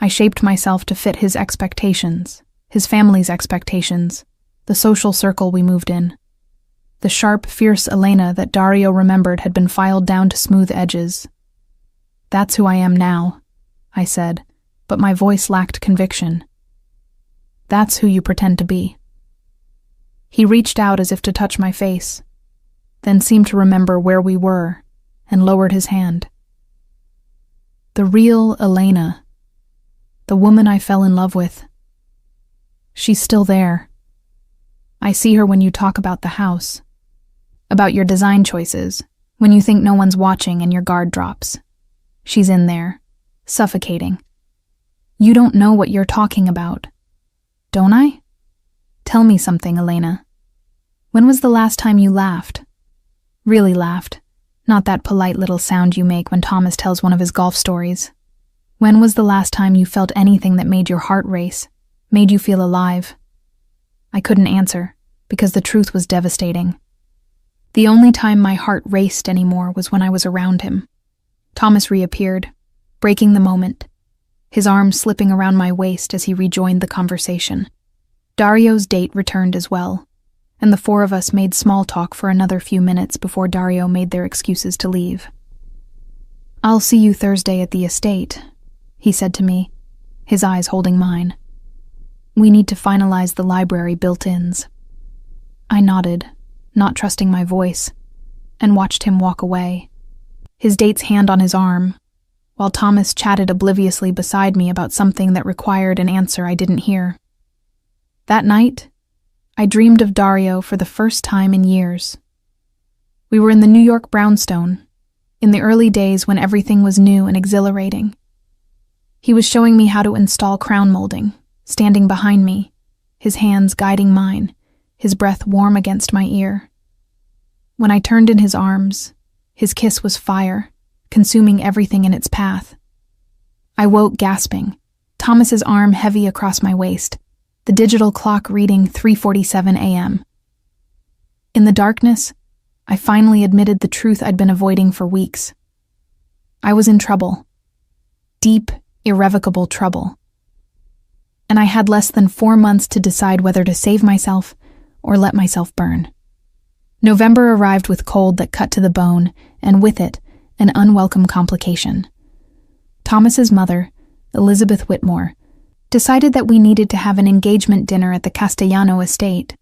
I shaped myself to fit his expectations, his family's expectations, the social circle we moved in. The sharp, fierce Elena that Dario remembered had been filed down to smooth edges. That's who I am now, I said, but my voice lacked conviction. That's who you pretend to be. He reached out as if to touch my face, then seemed to remember where we were, and lowered his hand. The real Elena, the woman I fell in love with. She's still there. I see her when you talk about the house, about your design choices, when you think no one's watching and your guard drops. She's in there, suffocating. You don't know what you're talking about. Don't I? Tell me something, Elena. When was the last time you laughed? Really laughed, not that polite little sound you make when Thomas tells one of his golf stories. When was the last time you felt anything that made your heart race, made you feel alive? I couldn't answer, because the truth was devastating. The only time my heart raced anymore was when I was around him. Thomas reappeared, breaking the moment, his arm slipping around my waist as he rejoined the conversation. Dario's date returned as well, and the four of us made small talk for another few minutes before Dario made their excuses to leave. I'll see you Thursday at the estate, he said to me, his eyes holding mine. We need to finalize the library built-ins. I nodded, not trusting my voice, and watched him walk away, his date's hand on his arm, while Thomas chatted obliviously beside me about something that required an answer I didn't hear. That night, I dreamed of Dario for the first time in years. We were in the New York brownstone, in the early days when everything was new and exhilarating. He was showing me how to install crown molding, standing behind me, his hands guiding mine, his breath warm against my ear. When I turned in his arms, his kiss was fire, consuming everything in its path. I woke gasping, Thomas's arm heavy across my waist, the digital clock reading 3:47 a.m. In the darkness, I finally admitted the truth I'd been avoiding for weeks. I was in trouble. Deep, irrevocable trouble. And I had less than 4 months to decide whether to save myself or let myself burn. November arrived with cold that cut to the bone, and with it, an unwelcome complication. Thomas's mother, Elizabeth Whitmore, decided that we needed to have an engagement dinner at the Castellano estate.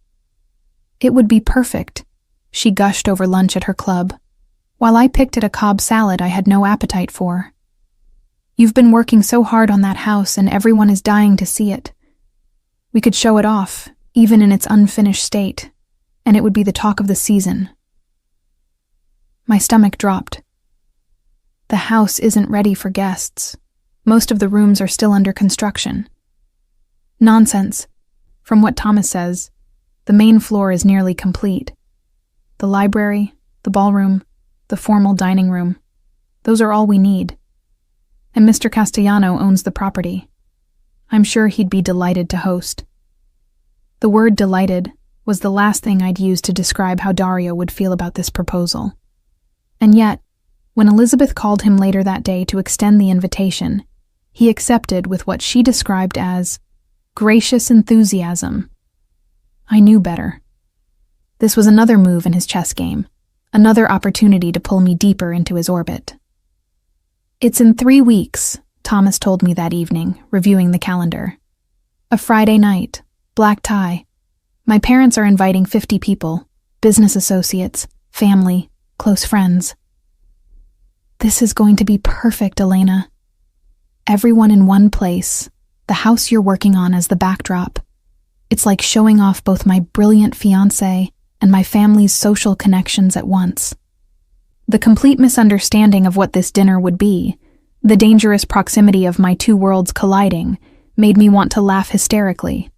It would be perfect, she gushed over lunch at her club, while I picked at a Cobb salad I had no appetite for. You've been working so hard on that house and everyone is dying to see it. We could show it off, even in its unfinished state, and it would be the talk of the season. My stomach dropped. The house isn't ready for guests. Most of the rooms are still under construction. Nonsense. From what Thomas says, the main floor is nearly complete. The library, the ballroom, the formal dining room, those are all we need. And Mr. Castellano owns the property. I'm sure he'd be delighted to host. The word delighted was the last thing I'd use to describe how Dario would feel about this proposal. And yet, when Elizabeth called him later that day to extend the invitation, he accepted with what she described as gracious enthusiasm. I knew better. This was another move in his chess game, another opportunity to pull me deeper into his orbit. It's in 3 weeks, Thomas told me that evening, reviewing the calendar. A Friday night, black tie. My parents are inviting 50 people, business associates, family, close friends. This is going to be perfect, Elena. Everyone in one place, the house you're working on as the backdrop. It's like showing off both my brilliant fiancé and my family's social connections at once. The complete misunderstanding of what this dinner would be, the dangerous proximity of my two worlds colliding, made me want to laugh hysterically.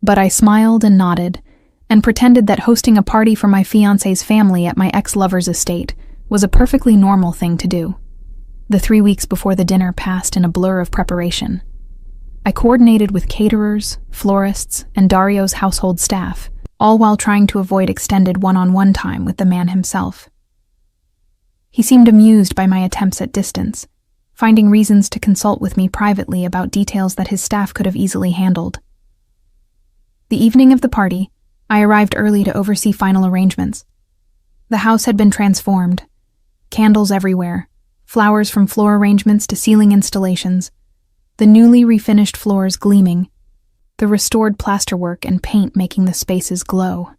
But I smiled and nodded, and pretended that hosting a party for my fiancé's family at my ex-lover's estate was a perfectly normal thing to do. The 3 weeks before the dinner passed in a blur of preparation. I coordinated with caterers, florists, and Dario's household staff, all while trying to avoid extended one-on-one time with the man himself. He seemed amused by my attempts at distance, finding reasons to consult with me privately about details that his staff could have easily handled. The evening of the party, I arrived early to oversee final arrangements. The house had been transformed. Candles everywhere, flowers from floor arrangements to ceiling installations, the newly refinished floors gleaming, the restored plasterwork and paint making the spaces glow.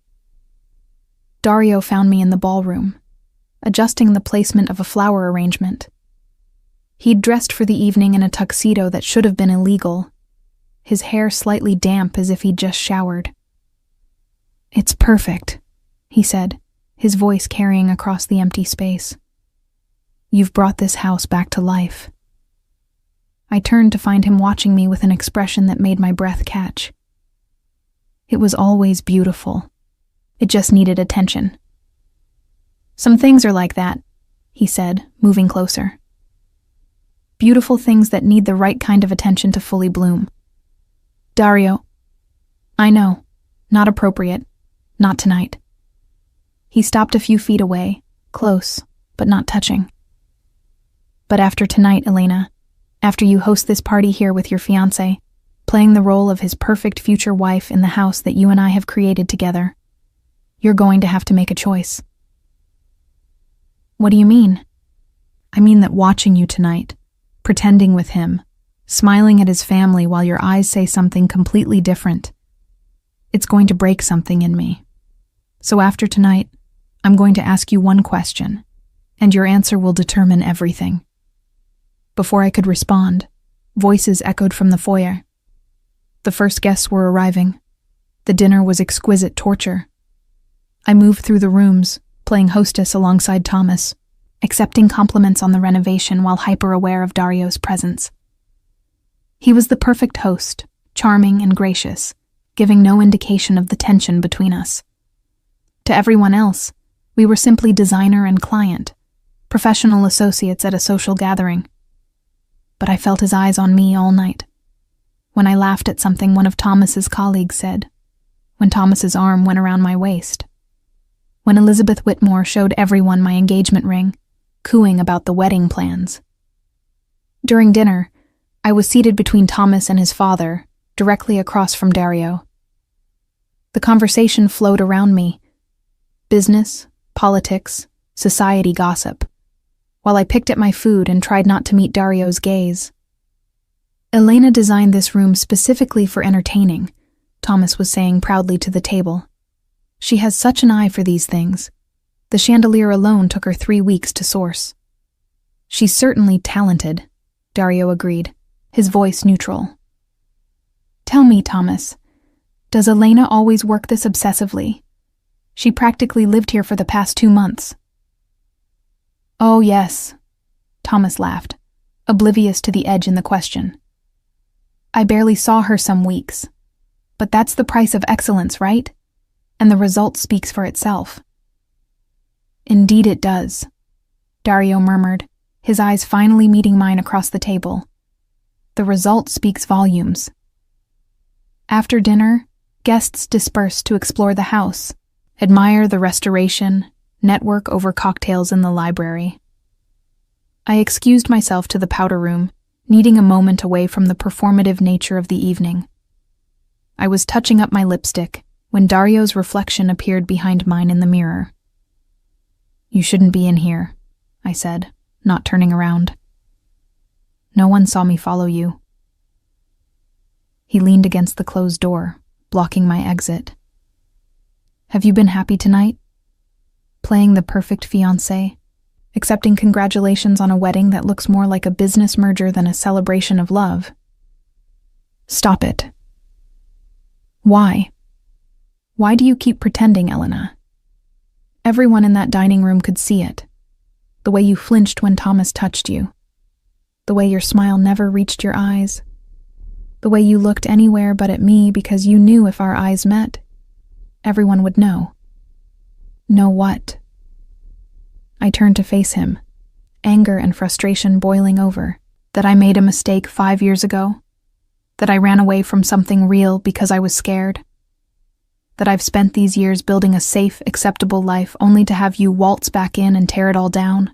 Dario found me in the ballroom, adjusting the placement of a flower arrangement. He'd dressed for the evening in a tuxedo that should have been illegal, his hair slightly damp as if he'd just showered. "It's perfect," he said, his voice carrying across the empty space. "You've brought this house back to life." I turned to find him watching me with an expression that made my breath catch. It was always beautiful. It just needed attention. "Some things are like that," he said, moving closer. "Beautiful things that need the right kind of attention to fully bloom." "Dario." "I know. Not appropriate. Not tonight." He stopped a few feet away, close, but not touching. "But after tonight, Elena, after you host this party here with your fiancé, playing the role of his perfect future wife in the house that you and I have created together, you're going to have to make a choice." "What do you mean?" "I mean that watching you tonight, pretending with him, smiling at his family while your eyes say something completely different, it's going to break something in me. So after tonight, I'm going to ask you one question, and your answer will determine everything." Before I could respond, voices echoed from the foyer. The first guests were arriving. The dinner was exquisite torture. I moved through the rooms, playing hostess alongside Thomas, accepting compliments on the renovation while hyper-aware of Dario's presence. He was the perfect host, charming and gracious, giving no indication of the tension between us. To everyone else, we were simply designer and client, professional associates at a social gathering. But I felt his eyes on me all night. When I laughed at something one of Thomas's colleagues said, when Thomas's arm went around my waist, when Elizabeth Whitmore showed everyone my engagement ring, cooing about the wedding plans. During dinner, I was seated between Thomas and his father, directly across from Dario. The conversation flowed around me. Business, politics, society gossip, while I picked at my food and tried not to meet Dario's gaze. "Elena designed this room specifically for entertaining," Thomas was saying proudly to the table. "She has such an eye for these things. The chandelier alone took her 3 weeks to source." "She's certainly talented," Dario agreed, his voice neutral. "Tell me, Thomas, does Elena always work this obsessively? She practically lived here for the past 2 months." "Oh, yes," Thomas laughed, oblivious to the edge in the question. "I barely saw her some weeks. But that's the price of excellence, right? And the result speaks for itself." "Indeed it does," Dario murmured, his eyes finally meeting mine across the table. "The result speaks volumes." After dinner, guests dispersed to explore the house, admire the restoration, network over cocktails in the library. I excused myself to the powder room, needing a moment away from the performative nature of the evening. I was touching up my lipstick when Dario's reflection appeared behind mine in the mirror. "You shouldn't be in here," I said, not turning around. "No one saw me follow you." He leaned against the closed door, blocking my exit. "Have you been happy tonight? Playing the perfect fiancé, accepting congratulations on a wedding that looks more like a business merger than a celebration of love. Stop it. Why? Why do you keep pretending, Elena? Everyone in that dining room could see it. The way you flinched when Thomas touched you. The way your smile never reached your eyes. The way you looked anywhere but at me because you knew if our eyes met, everyone would know. Know what? I turned to face him, anger and frustration boiling over, that I made a mistake 5 years ago, that I ran away from something real because I was scared, that I've spent these years building a safe, acceptable life only to have you waltz back in and tear it all down.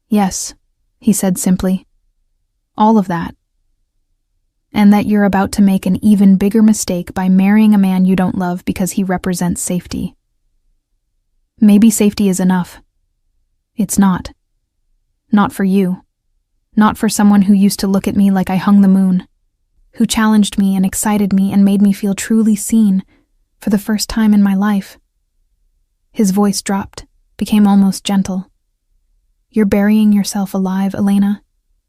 Yes, he said simply. All of that. And that you're about to make an even bigger mistake by marrying a man you don't love because he represents safety. Maybe safety is enough. It's not. Not for you. Not for someone who used to look at me like I hung the moon, who challenged me and excited me and made me feel truly seen for the first time in my life. His voice dropped, became almost gentle. You're burying yourself alive, Elena,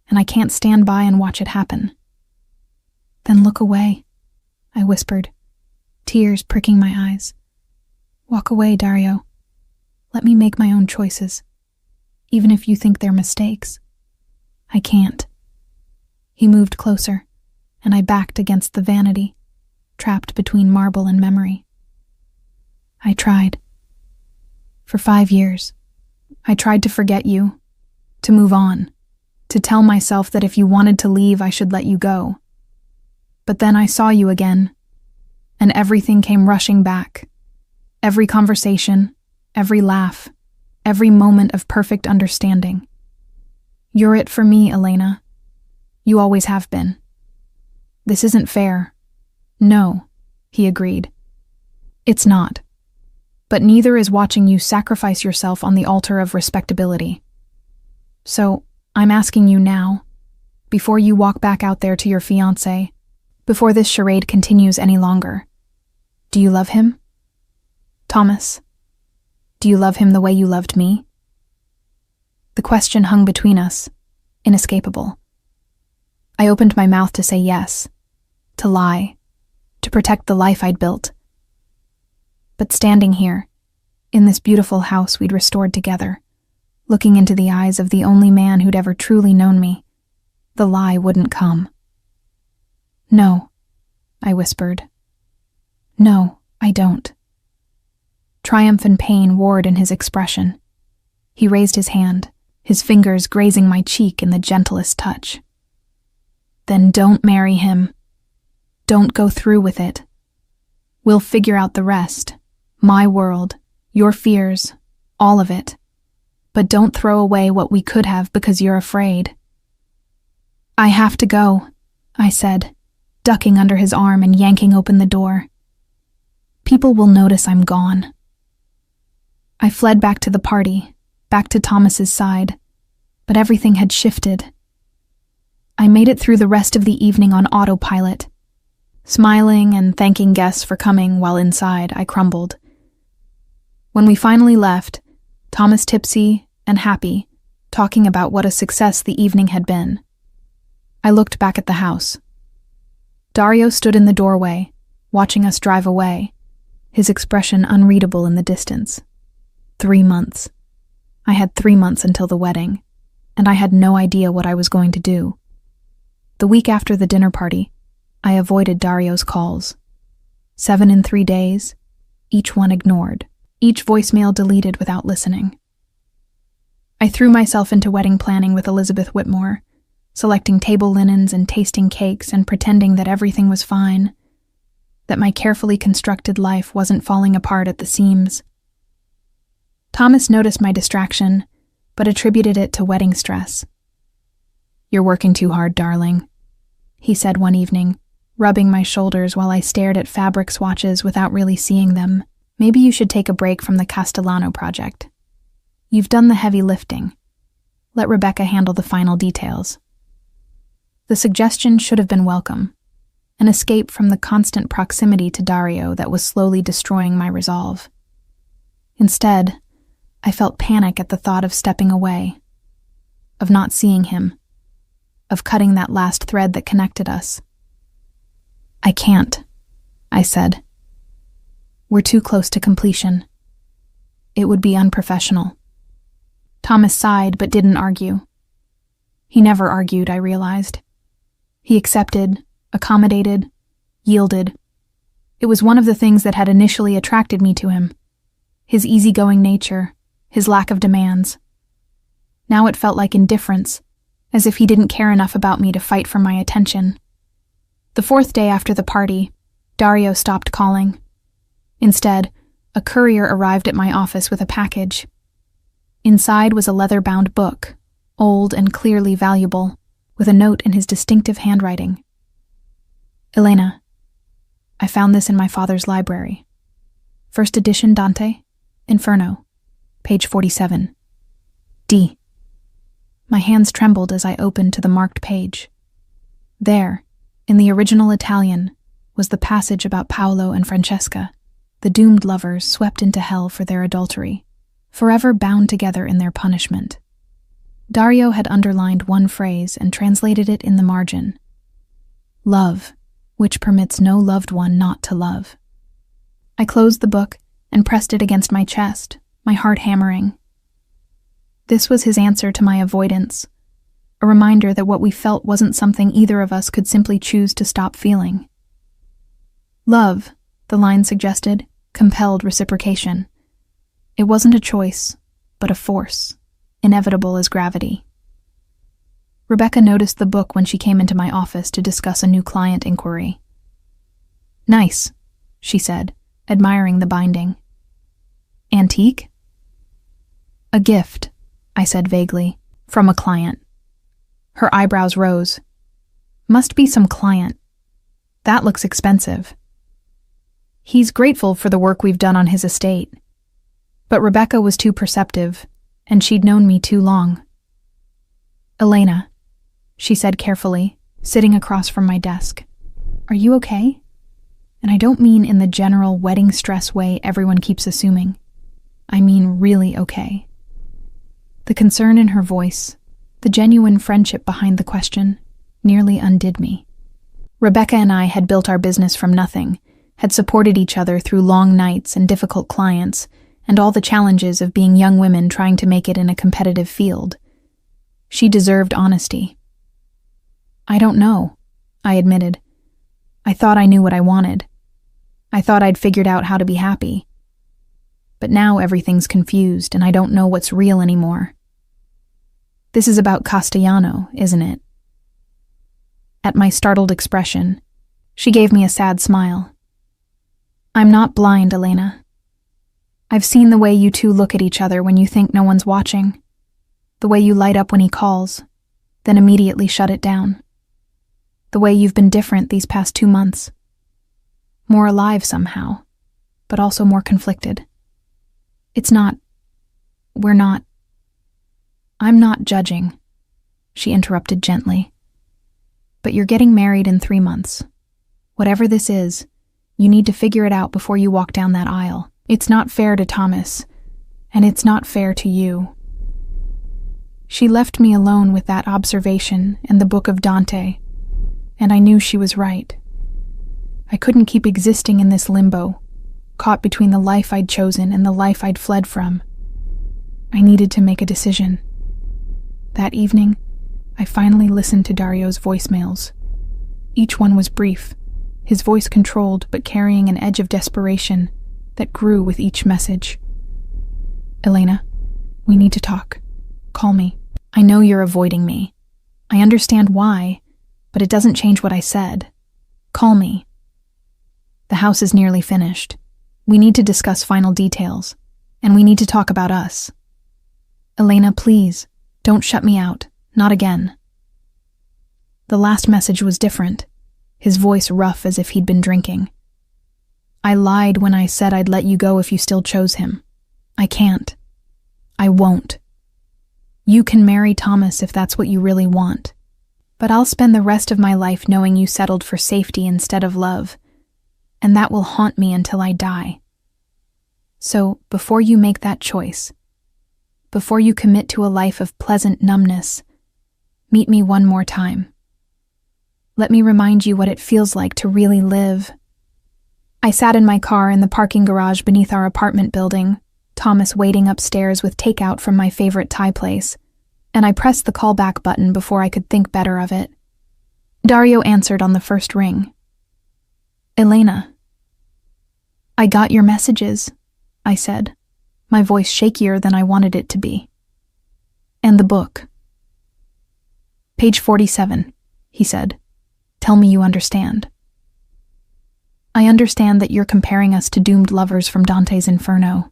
and I can't stand by and watch it happen. Then look away, I whispered, tears pricking my eyes. Walk away, Dario. Let me make my own choices, even if you think they're mistakes. I can't. He moved closer, and I backed against the vanity, trapped between marble and memory. I tried. For 5 years, I tried to forget you, to move on, to tell myself that if you wanted to leave, I should let you go. But then I saw you again, and everything came rushing back. Every conversation, every laugh, every moment of perfect understanding. You're it for me, Elena. You always have been. This isn't fair. No, he agreed. It's not. But neither is watching you sacrifice yourself on the altar of respectability. So, I'm asking you now, before you walk back out there to your fiancé, before this charade continues any longer, do you love him? Thomas, do you love him the way you loved me? The question hung between us, inescapable. I opened my mouth to say yes, to lie, to protect the life I'd built. But standing here, in this beautiful house we'd restored together, looking into the eyes of the only man who'd ever truly known me, the lie wouldn't come. No, I whispered. No, I don't. Triumph and pain warred in his expression. He raised his hand, his fingers grazing my cheek in the gentlest touch. Then don't marry him. Don't go through with it. We'll figure out the rest. My world, your fears, all of it. But don't throw away what we could have because you're afraid. I have to go, I said, ducking under his arm and yanking open the door. People will notice I'm gone. I fled back to the party, back to Thomas's side, but everything had shifted. I made it through the rest of the evening on autopilot, smiling and thanking guests for coming while inside I crumbled. When we finally left, Thomas tipsy and happy, talking about what a success the evening had been, I looked back at the house. Dario stood in the doorway, watching us drive away, his expression unreadable in the distance. 3 months. I had 3 months until the wedding, and I had no idea what I was going to do. The week after the dinner party, I avoided Dario's calls. 7 in 3 days, each one ignored, each voicemail deleted without listening. I threw myself into wedding planning with Elizabeth Whitmore, selecting table linens and tasting cakes and pretending that everything was fine, that my carefully constructed life wasn't falling apart at the seams. Thomas noticed my distraction, but attributed it to wedding stress. "You're working too hard, darling," he said one evening, rubbing my shoulders while I stared at fabric swatches without really seeing them. "Maybe you should take a break from the Castellano project. You've done the heavy lifting. Let Rebecca handle the final details." The suggestion should have been welcome, an escape from the constant proximity to Dario that was slowly destroying my resolve. Instead, I felt panic at the thought of stepping away, of not seeing him, of cutting that last thread that connected us. "I can't," I said. "We're too close to completion. It would be unprofessional." Thomas sighed but didn't argue. He never argued, I realized. He accepted, accommodated, yielded. It was one of the things that had initially attracted me to him. His easygoing nature, his lack of demands. Now it felt like indifference, as if he didn't care enough about me to fight for my attention. The 4th day after the party, Dario stopped calling. Instead, a courier arrived at my office with a package. Inside was a leather-bound book, old and clearly valuable, with a note in his distinctive handwriting. "Elena, I found this in my father's library. First edition Dante, Inferno, page 47. D." My hands trembled as I opened to the marked page. There, in the original Italian, was the passage about Paolo and Francesca, the doomed lovers swept into hell for their adultery, forever bound together in their punishment. Dario had underlined one phrase and translated it in the margin. "Love, which permits no loved one not to love." I closed the book and pressed it against my chest, my heart hammering. This was his answer to my avoidance, a reminder that what we felt wasn't something either of us could simply choose to stop feeling. Love, the line suggested, compelled reciprocation. It wasn't a choice, but a force, inevitable as gravity. Rebecca noticed the book when she came into my office to discuss a new client inquiry. "Nice," she said, admiring the binding. "Antique?" "A gift," I said vaguely, "from a client." Her eyebrows rose. "Must be some client. That looks expensive." "He's grateful for the work we've done on his estate." But Rebecca was too perceptive, and she'd known me too long. "Elena," she said carefully, sitting across from my desk, "are you okay? And I don't mean in the general wedding stress way everyone keeps assuming. I mean really okay." The concern in her voice, the genuine friendship behind the question, nearly undid me. Rebecca and I had built our business from nothing, had supported each other through long nights and difficult clients, and all the challenges of being young women trying to make it in a competitive field. She deserved honesty. "I don't know," I admitted. "I thought I knew what I wanted. I thought I'd figured out how to be happy. But now everything's confused and I don't know what's real anymore." "This is about Castellano, isn't it?" At my startled expression, she gave me a sad smile. "I'm not blind, Elena. I've seen the way you two look at each other when you think no one's watching. The way you light up when he calls, then immediately shut it down. The way you've been different these past 2 months. More alive somehow, but also more conflicted. I'm not judging," she interrupted gently. "But you're getting married in 3 months. Whatever this is, you need to figure it out before you walk down that aisle. It's not fair to Thomas, and it's not fair to you." She left me alone with that observation and the book of Dante, and I knew she was right. I couldn't keep existing in this limbo, caught between the life I'd chosen and the life I'd fled from. I needed to make a decision. That evening, I finally listened to Dario's voicemails. Each one was brief, his voice controlled but carrying an edge of desperation that grew with each message. "Elena, we need to talk. Call me. I know you're avoiding me. I understand why, but it doesn't change what I said. Call me. The house is nearly finished. We need to discuss final details, and we need to talk about us. Elena, please, don't shut me out. Not again." The last message was different, his voice rough as if he'd been drinking. "I lied when I said I'd let you go if you still chose him. I can't. I won't. You can marry Thomas if that's what you really want. But I'll spend the rest of my life knowing you settled for safety instead of love, and that will haunt me until I die. So, before you make that choice, before you commit to a life of pleasant numbness, meet me one more time. Let me remind you what it feels like to really live. I sat in my car in the parking garage beneath our apartment building, Thomas waiting upstairs with takeout from my favorite Thai place, and I pressed the callback button before I could think better of it. Dario answered on the first ring. Elena. I got your messages, I said, my voice shakier than I wanted it to be. And the book. Page 47, he said. Tell me you understand. I understand that you're comparing us to doomed lovers from Dante's Inferno.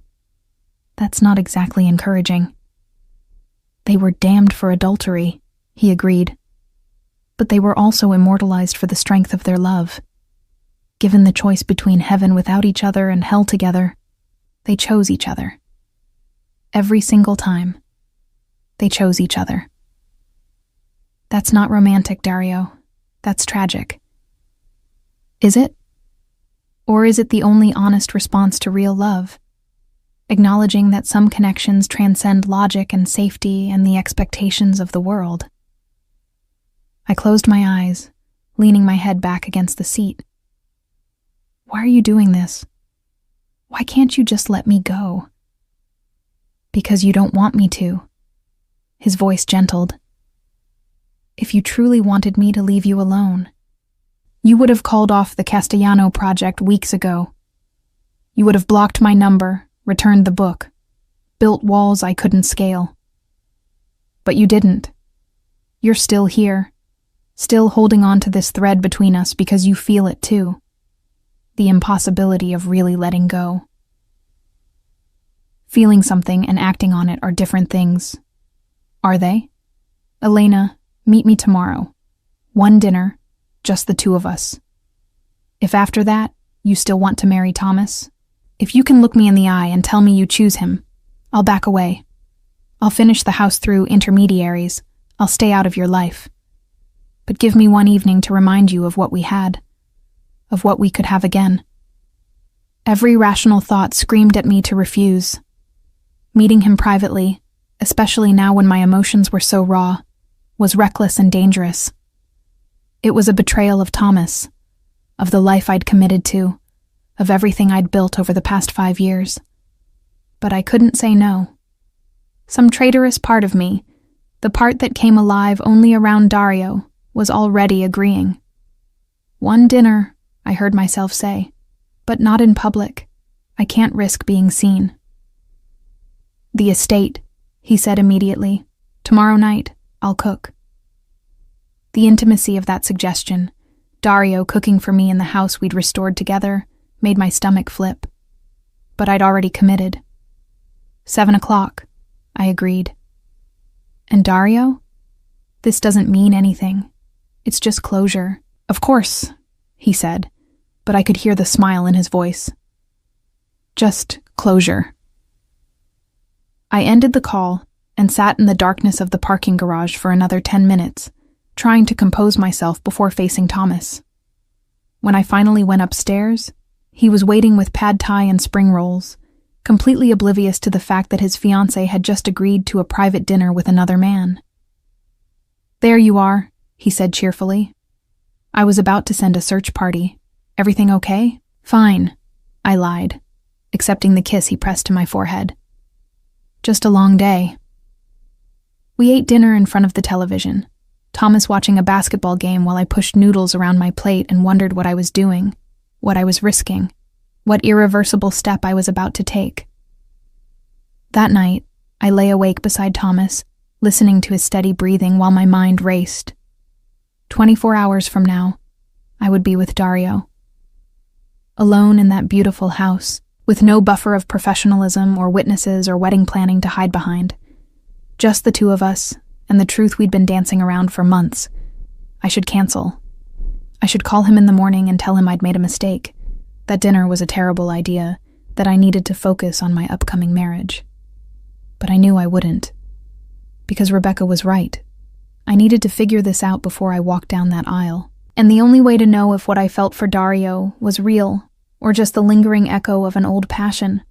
That's not exactly encouraging. They were damned for adultery, he agreed. But they were also immortalized for the strength of their love. Given the choice between heaven without each other and hell together, they chose each other. Every single time, they chose each other. That's not romantic, Dario. That's tragic. Is it? Or is it the only honest response to real love? Acknowledging that some connections transcend logic and safety and the expectations of the world. I closed my eyes, leaning my head back against the seat. Why are you doing this? Why can't you just let me go? Because you don't want me to. His voice gentled. If you truly wanted me to leave you alone, you would have called off the Castellano project weeks ago. You would have blocked my number, returned the book, built walls I couldn't scale. But you didn't. You're still here, still holding on to this thread between us because you feel it too. The impossibility of really letting go. Feeling something and acting on it are different things. Are they? Elena, meet me tomorrow. One dinner, just the two of us. If after that, you still want to marry Thomas, if you can look me in the eye and tell me you choose him, I'll back away. I'll finish the house through intermediaries. I'll stay out of your life. But give me one evening to remind you of what we had, of what we could have again. Every rational thought screamed at me to refuse. Meeting him privately, especially now when my emotions were so raw, was reckless and dangerous. It was a betrayal of Thomas, of the life I'd committed to, of everything I'd built over the past 5 years. But I couldn't say no. Some traitorous part of me, the part that came alive only around Dario, was already agreeing. One dinner, I heard myself say, but not in public. I can't risk being seen. The estate, he said immediately. Tomorrow night, I'll cook. The intimacy of that suggestion, Dario cooking for me in the house we'd restored together, made my stomach flip. But I'd already committed. 7 o'clock, I agreed. And Dario? This doesn't mean anything. It's just closure. Of course, he said, but I could hear the smile in his voice. Just closure. I ended the call and sat in the darkness of the parking garage for another 10 minutes, trying to compose myself before facing Thomas. When I finally went upstairs, he was waiting with pad thai and spring rolls, completely oblivious to the fact that his fiancée had just agreed to a private dinner with another man. There you are, he said cheerfully. I was about to send a search party. Everything okay? Fine, I lied, accepting the kiss he pressed to my forehead. Just a long day. We ate dinner in front of the television, Thomas watching a basketball game while I pushed noodles around my plate and wondered what I was doing, what I was risking, what irreversible step I was about to take. That night, I lay awake beside Thomas, listening to his steady breathing while my mind raced. 24 hours from now, I would be with Dario. Alone in that beautiful house, with no buffer of professionalism or witnesses or wedding planning to hide behind. Just the two of us, and the truth we'd been dancing around for months. I should cancel. I should call him in the morning and tell him I'd made a mistake, that dinner was a terrible idea, that I needed to focus on my upcoming marriage. But I knew I wouldn't. Because Rebecca was right. I needed to figure this out before I walked down that aisle. And the only way to know if what I felt for Dario was real, or just the lingering echo of an old passion,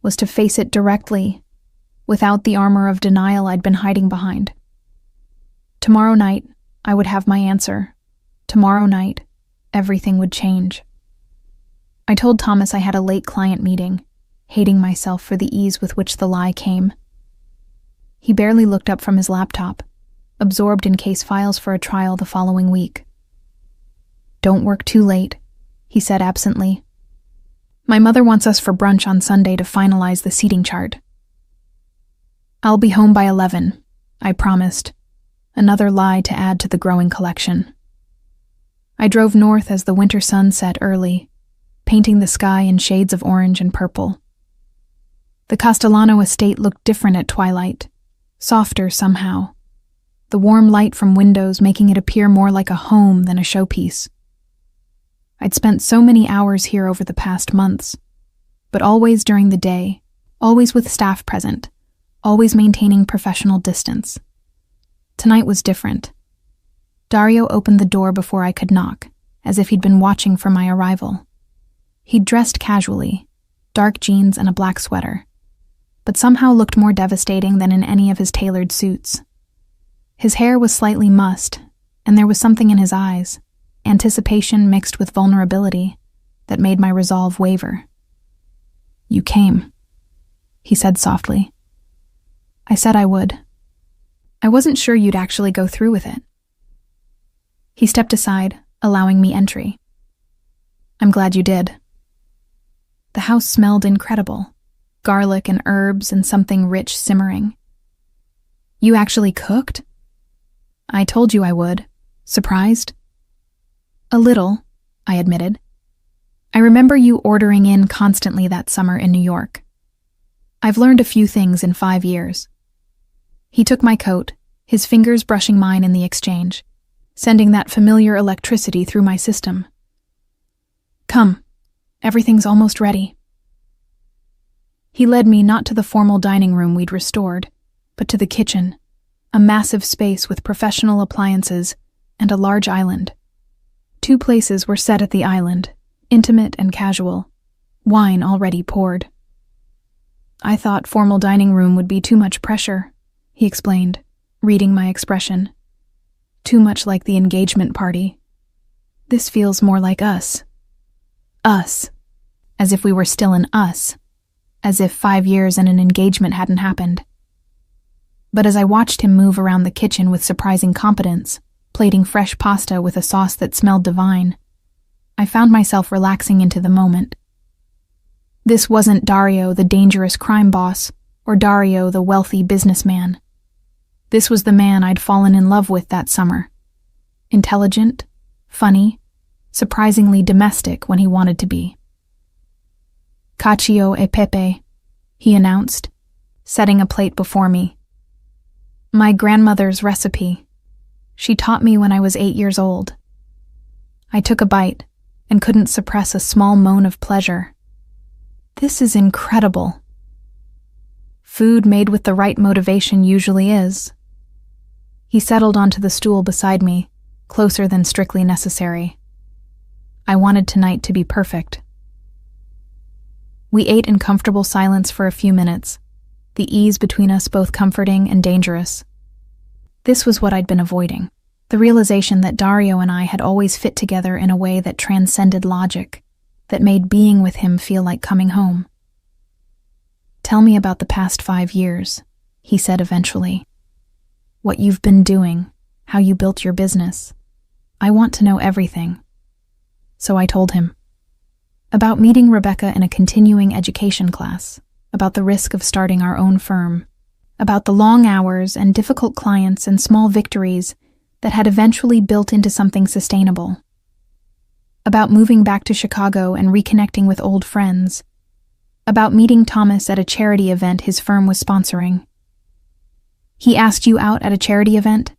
was to face it directly, without the armor of denial I'd been hiding behind. Tomorrow night, I would have my answer. Tomorrow night, everything would change. I told Thomas I had a late client meeting, hating myself for the ease with which the lie came. He barely looked up from his laptop, absorbed in case files for a trial the following week. "Don't work too late," he said absently. "My mother wants us for brunch on Sunday to finalize the seating chart." "I'll be home by 11, I promised, another lie to add to the growing collection. I drove north as the winter sun set early, painting the sky in shades of orange and purple. The Castellano estate looked different at twilight, softer somehow, the warm light from windows making it appear more like a home than a showpiece. I'd spent so many hours here over the past months, but always during the day, always with staff present, always maintaining professional distance. Tonight was different. Dario opened the door before I could knock, as if he'd been watching for my arrival. He'd dressed casually, dark jeans and a black sweater, but somehow looked more devastating than in any of his tailored suits. His hair was slightly mussed, and there was something in his eyes, anticipation mixed with vulnerability, that made my resolve waver. "You came," he said softly. I said I would. "I wasn't sure you'd actually go through with it." He stepped aside, allowing me entry. "I'm glad you did." The house smelled incredible, garlic and herbs and something rich simmering. "You actually cooked?" "I told you I would." Surprised? "A little," I admitted. "I remember you ordering in constantly that summer in New York. I've learned a few things in 5 years." He took my coat, his fingers brushing mine in the exchange, sending that familiar electricity through my system. "Come, everything's almost ready." He led me not to the formal dining room we'd restored, but to the kitchen, a massive space with professional appliances and a large island. 2 places were set at the island, intimate and casual, wine already poured. "I thought formal dining room would be too much pressure," he explained, reading my expression. "Too much like the engagement party. This feels more like us. Us. As if we were still in us. As if 5 years and an engagement hadn't happened." But as I watched him move around the kitchen with surprising competence, plating fresh pasta with a sauce that smelled divine, I found myself relaxing into the moment. This wasn't Dario, the dangerous crime boss, or Dario, the wealthy businessman. This was the man I'd fallen in love with that summer. Intelligent, funny, surprisingly domestic when he wanted to be. "Cacio e pepe," he announced, setting a plate before me. "My grandmother's recipe. She taught me when I was 8 years old." I took a bite and couldn't suppress a small moan of pleasure. This is incredible. Food made with the right motivation usually is. He settled onto the stool beside me, closer than strictly necessary. I wanted tonight to be perfect. We ate in comfortable silence for a few minutes, the ease between us both comforting and dangerous. This was what I'd been avoiding, the realization that Dario and I had always fit together in a way that transcended logic, that made being with him feel like coming home. "Tell me about the past 5 years," he said eventually. "What you've been doing, how you built your business. I want to know everything." So I told him. About meeting Rebecca in a continuing education class, about the risk of starting our own firm, about the long hours and difficult clients and small victories that had eventually built into something sustainable. About moving back to Chicago and reconnecting with old friends. About meeting Thomas at a charity event his firm was sponsoring. "He asked you out at a charity event?"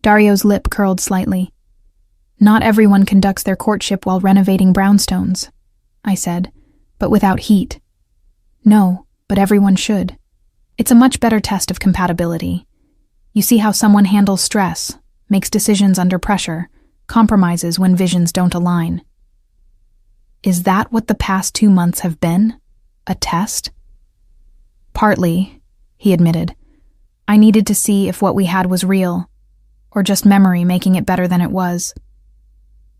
Dario's lip curled slightly. "Not everyone conducts their courtship while renovating brownstones," I said, but without heat. "No, but everyone should. It's a much better test of compatibility. You see how someone handles stress, makes decisions under pressure, compromises when visions don't align." Is that what the past 2 months have been? A test? Partly, he admitted. I needed to see if what we had was real, or just memory making it better than it was.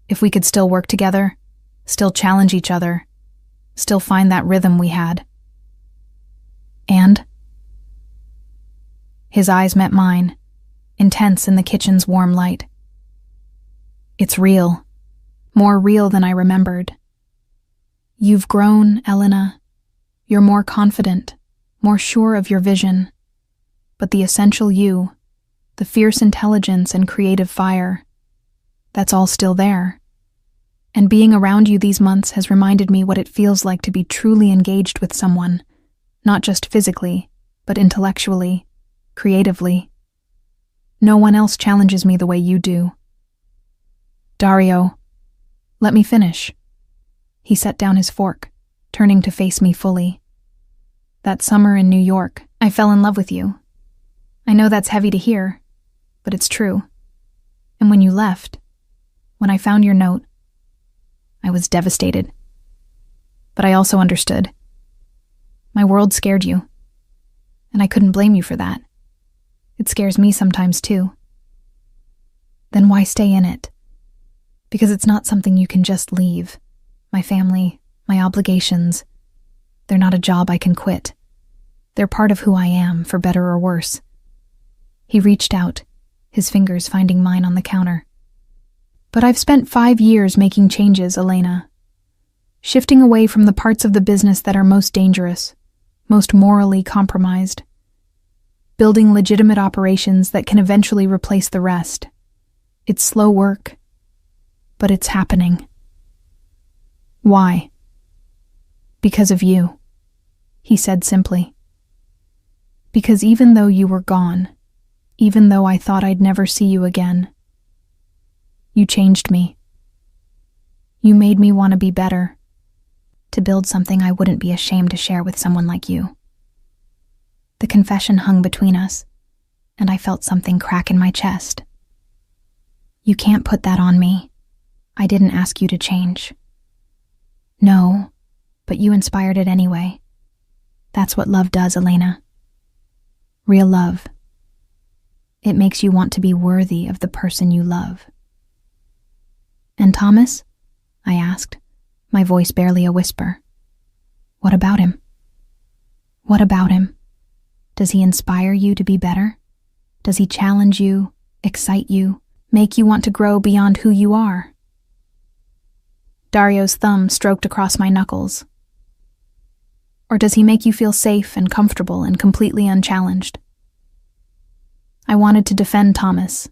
If we could still work together, still challenge each other, still find that rhythm we had. And? His eyes met mine, intense in the kitchen's warm light. It's real, more real than I remembered. You've grown, Elena. You're more confident, more sure of your vision. But the essential you, the fierce intelligence and creative fire, that's all still there. And being around you these months has reminded me what it feels like to be truly engaged with someone, not just physically, but intellectually, creatively. No one else challenges me the way you do. Dario, let me finish. He set down his fork, turning to face me fully. That summer in New York, I fell in love with you. I know that's heavy to hear, but it's true. And when you left, when I found your note, I was devastated. But I also understood. My world scared you, and I couldn't blame you for that. It scares me sometimes too. Then why stay in it? Because it's not something you can just leave. My family, my obligations, they're not a job I can quit. They're part of who I am, for better or worse. He reached out, his fingers finding mine on the counter. But I've spent 5 years making changes, Elena. Shifting away from the parts of the business that are most dangerous, most morally compromised. Building legitimate operations that can eventually replace the rest. It's slow work, but it's happening. Why? Because of you, he said simply. Because even though you were gone, even though I thought I'd never see you again, you changed me. You made me want to be better, to build something I wouldn't be ashamed to share with someone like you. The confession hung between us, and I felt something crack in my chest. You can't put that on me. I didn't ask you to change. No, but you inspired it anyway. That's what love does, Elena. Real love. It makes you want to be worthy of the person you love. And Thomas? I asked, my voice barely a whisper. What about him? What about him? Does he inspire you to be better? Does he challenge you, excite you, make you want to grow beyond who you are? Dario's thumb stroked across my knuckles. Or does he make you feel safe and comfortable and completely unchallenged? I wanted to defend Thomas,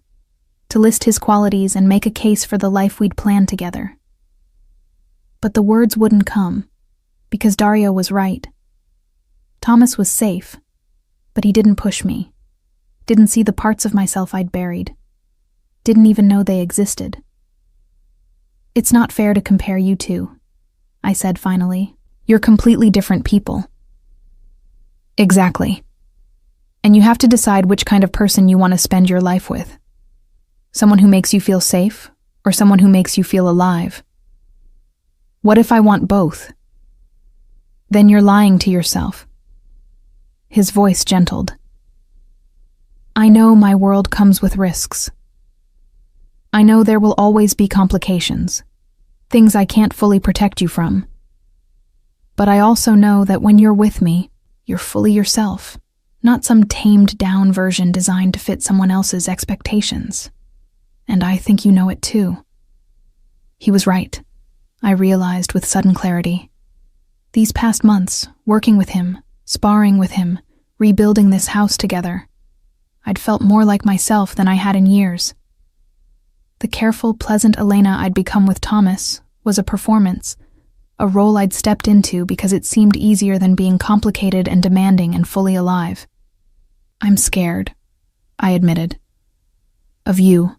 to list his qualities and make a case for the life we'd planned together. But the words wouldn't come, because Dario was right. Thomas was safe, but he didn't push me, didn't see the parts of myself I'd buried, didn't even know they existed. It's not fair to compare you two, I said finally. You're completely different people. Exactly. And you have to decide which kind of person you want to spend your life with. Someone who makes you feel safe, or someone who makes you feel alive? What if I want both? Then you're lying to yourself. His voice gentled. I know my world comes with risks. I know there will always be complications, things I can't fully protect you from. But I also know that when you're with me, you're fully yourself, not some tamed-down version designed to fit someone else's expectations. And I think you know it too. He was right, I realized with sudden clarity. These past months, working with him, sparring with him, rebuilding this house together, I'd felt more like myself than I had in years. The careful, pleasant Elena I'd become with Thomas was a performance, a role I'd stepped into because it seemed easier than being complicated and demanding and fully alive. I'm scared, I admitted. Of you,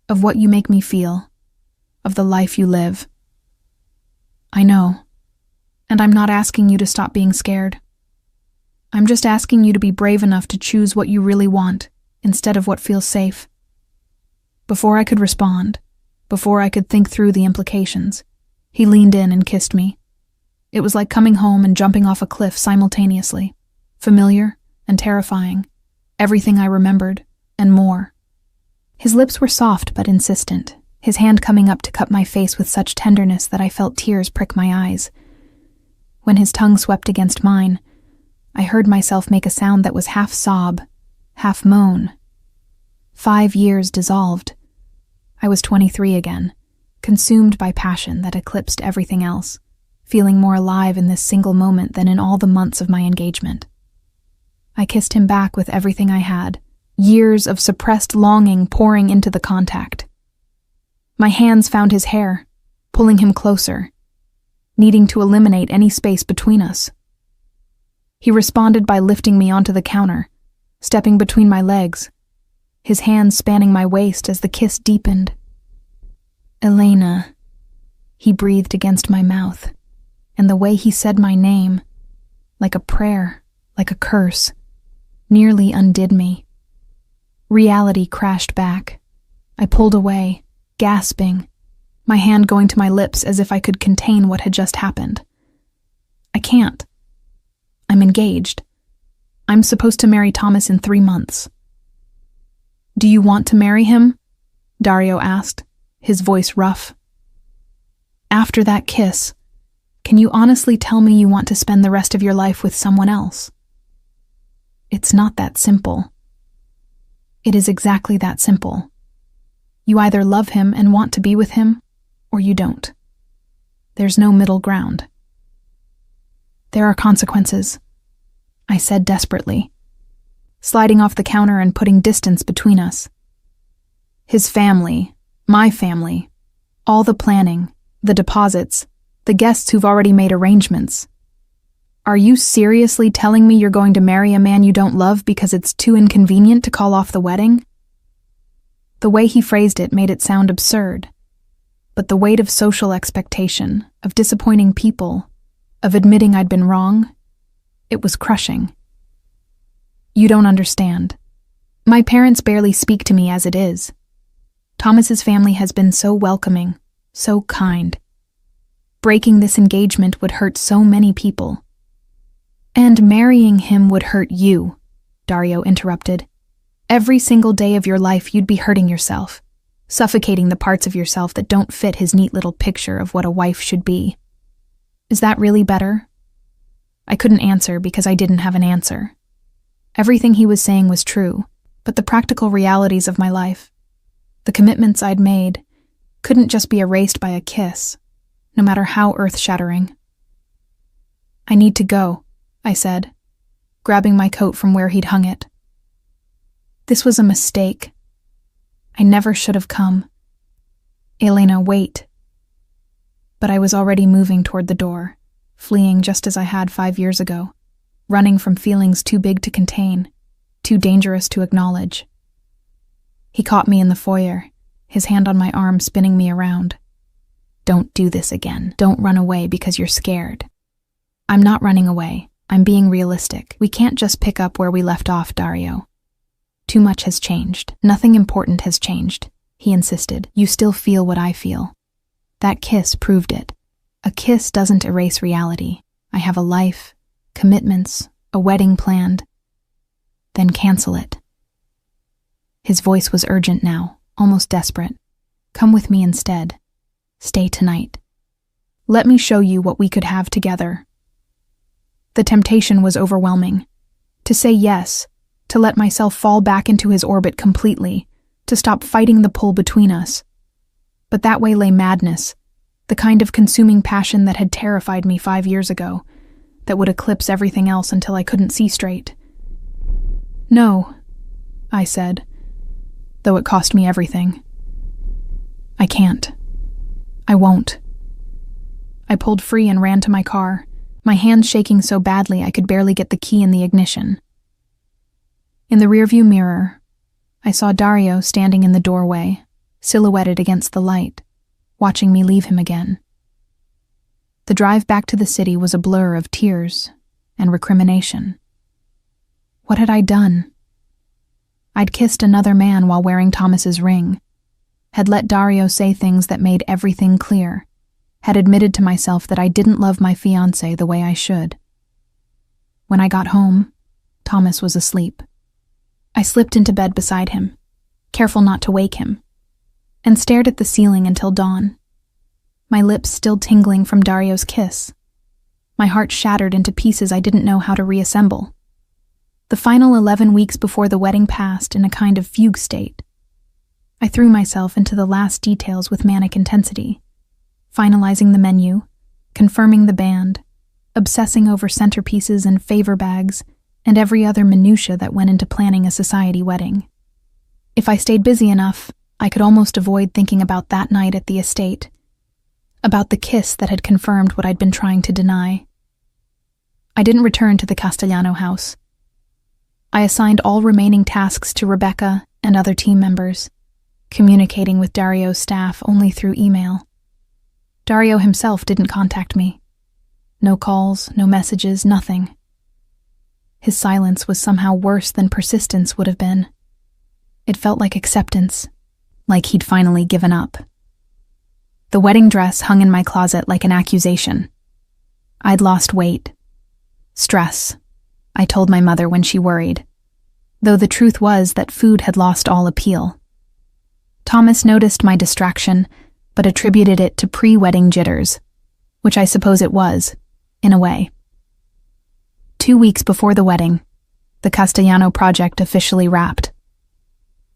of what you make me feel, of the life you live. I know, and I'm not asking you to stop being scared. I'm just asking you to be brave enough to choose what you really want instead of what feels safe. Before I could respond, before I could think through the implications, he leaned in and kissed me. It was like coming home and jumping off a cliff simultaneously, familiar and terrifying, everything I remembered, and more. His lips were soft but insistent, his hand coming up to cup my face with such tenderness that I felt tears prick my eyes. When his tongue swept against mine, I heard myself make a sound that was half sob, half moan. 5 years dissolved. I was 23 again, consumed by passion that eclipsed everything else, feeling more alive in this single moment than in all the months of my engagement. I kissed him back with everything I had, years of suppressed longing pouring into the contact. My hands found his hair, pulling him closer, needing to eliminate any space between us. He responded by lifting me onto the counter, stepping between my legs, his hands spanning my waist as the kiss deepened. "Elena," he breathed against my mouth, and the way he said my name, like a prayer, like a curse, nearly undid me. Reality crashed back. I pulled away, gasping, my hand going to my lips as if I could contain what had just happened. I can't. I'm engaged. I'm supposed to marry Thomas in 3 months. "Do you want to marry him?" Dario asked, his voice rough. "After that kiss, can you honestly tell me you want to spend the rest of your life with someone else?" It's not that simple. It is exactly that simple. You either love him and want to be with him, or you don't. There's no middle ground. "There are consequences," I said desperately, sliding off the counter and putting distance between us. His family, my family, all the planning, the deposits, the guests who've already made arrangements. Are you seriously telling me you're going to marry a man you don't love because it's too inconvenient to call off the wedding? The way he phrased it made it sound absurd, but the weight of social expectation, of disappointing people, of admitting I'd been wrong, it was crushing. "You don't understand. My parents barely speak to me as it is. Thomas's family has been so welcoming, so kind. Breaking this engagement would hurt so many people. And marrying him would hurt you," Dario interrupted. "Every single day of your life you'd be hurting yourself, suffocating the parts of yourself that don't fit his neat little picture of what a wife should be. Is that really better?" I couldn't answer because I didn't have an answer. Everything he was saying was true, but the practical realities of my life, the commitments I'd made, couldn't just be erased by a kiss, no matter how earth-shattering. "I need to go," I said, grabbing my coat from where he'd hung it. "This was a mistake. I never should have come. Elena, wait." But I was already moving toward the door, fleeing just as I had 5 years ago, running from feelings too big to contain, too dangerous to acknowledge. He caught me in the foyer, his hand on my arm spinning me around. "Don't do this again. Don't run away because you're scared." "I'm not running away. I'm being realistic. We can't just pick up where we left off, Dario. Too much has changed. Nothing important has changed," he insisted. "You still feel what I feel. That kiss proved it. A kiss doesn't erase reality. I have a life, commitments, a wedding planned. Then cancel it." His voice was urgent now, almost desperate. "Come with me instead. Stay tonight. Let me show you what we could have together." The temptation was overwhelming. To say yes, to let myself fall back into his orbit completely, to stop fighting the pull between us. But that way lay madness, the kind of consuming passion that had terrified me 5 years ago, that would eclipse everything else until I couldn't see straight. "No," I said, though it cost me everything. "I can't. I won't." I pulled free and ran to my car, my hands shaking so badly I could barely get the key in the ignition. In the rearview mirror, I saw Dario standing in the doorway, silhouetted against the light, watching me leave him again. The drive back to the city was a blur of tears and recrimination. What had I done? I'd kissed another man while wearing Thomas's ring, had let Dario say things that made everything clear, had admitted to myself that I didn't love my fiancé the way I should. When I got home, Thomas was asleep. I slipped into bed beside him, careful not to wake him, and stared at the ceiling until dawn, my lips still tingling from Dario's kiss, my heart shattered into pieces I didn't know how to reassemble. The final 11 weeks before the wedding passed in a kind of fugue state. I threw myself into the last details with manic intensity, finalizing the menu, confirming the band, obsessing over centerpieces and favor bags, and every other minutia that went into planning a society wedding. If I stayed busy enough, I could almost avoid thinking about that night at the estate, about the kiss that had confirmed what I'd been trying to deny. I didn't return to the Castellano house. I assigned all remaining tasks to Rebecca and other team members, communicating with Dario's staff only through email. Dario himself didn't contact me. No calls, no messages, nothing. His silence was somehow worse than persistence would have been. It felt like acceptance, like he'd finally given up. The wedding dress hung in my closet like an accusation. I'd lost weight. Stress, I told my mother when she worried, though the truth was that food had lost all appeal. Thomas noticed my distraction, but attributed it to pre-wedding jitters, which I suppose it was, in a way. 2 weeks before the wedding, the Castellano project officially wrapped.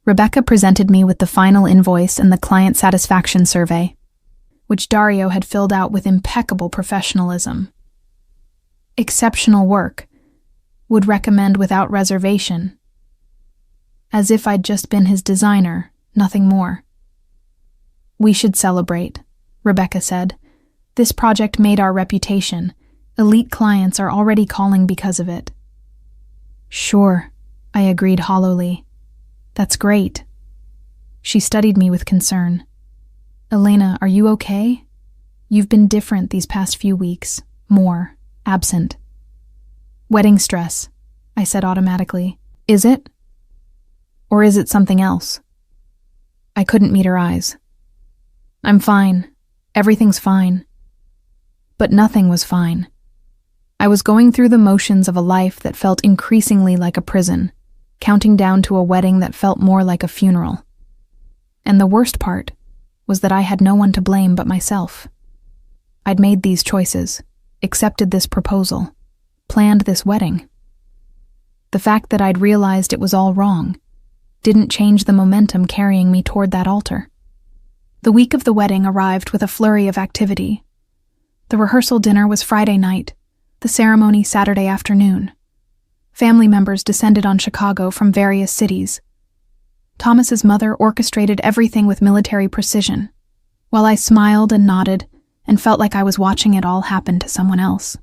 Rebecca presented me with the final invoice and the client satisfaction survey, which Dario had filled out with impeccable professionalism. Exceptional work. Would recommend without reservation. As if I'd just been his designer, nothing more. We should celebrate, Rebecca said. This project made our reputation. Elite clients are already calling because of it. Sure, I agreed hollowly. That's great. She studied me with concern. Elena, are you okay? You've been different these past few weeks. More. Absent. Wedding stress, I said automatically. Is it? Or is it something else? I couldn't meet her eyes. I'm fine. Everything's fine. But nothing was fine. I was going through the motions of a life that felt increasingly like a prison, counting down to a wedding that felt more like a funeral. And the worst part was that I had no one to blame but myself. I'd made these choices, accepted this proposal, planned this wedding. The fact that I'd realized it was all wrong didn't change the momentum carrying me toward that altar. The week of the wedding arrived with a flurry of activity. The rehearsal dinner was Friday night, the ceremony Saturday afternoon. Family members descended on Chicago from various cities. Thomas's mother orchestrated everything with military precision, while I smiled and nodded and felt like I was watching it all happen to someone else.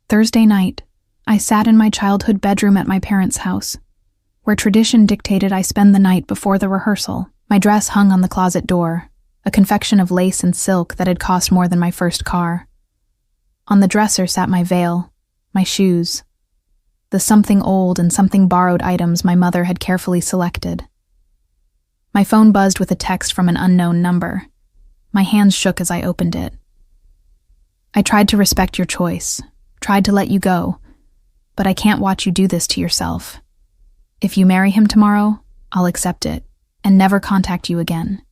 Thursday night, I sat in my childhood bedroom at my parents' house, where tradition dictated I spend the night before the rehearsal. My dress hung on the closet door, a confection of lace and silk that had cost more than my first car. On the dresser sat my veil, my shoes, the something old and something borrowed items my mother had carefully selected. My phone buzzed with a text from an unknown number. My hands shook as I opened it. I tried to respect your choice, tried to let you go, but I can't watch you do this to yourself. If you marry him tomorrow, I'll accept it and never contact you again.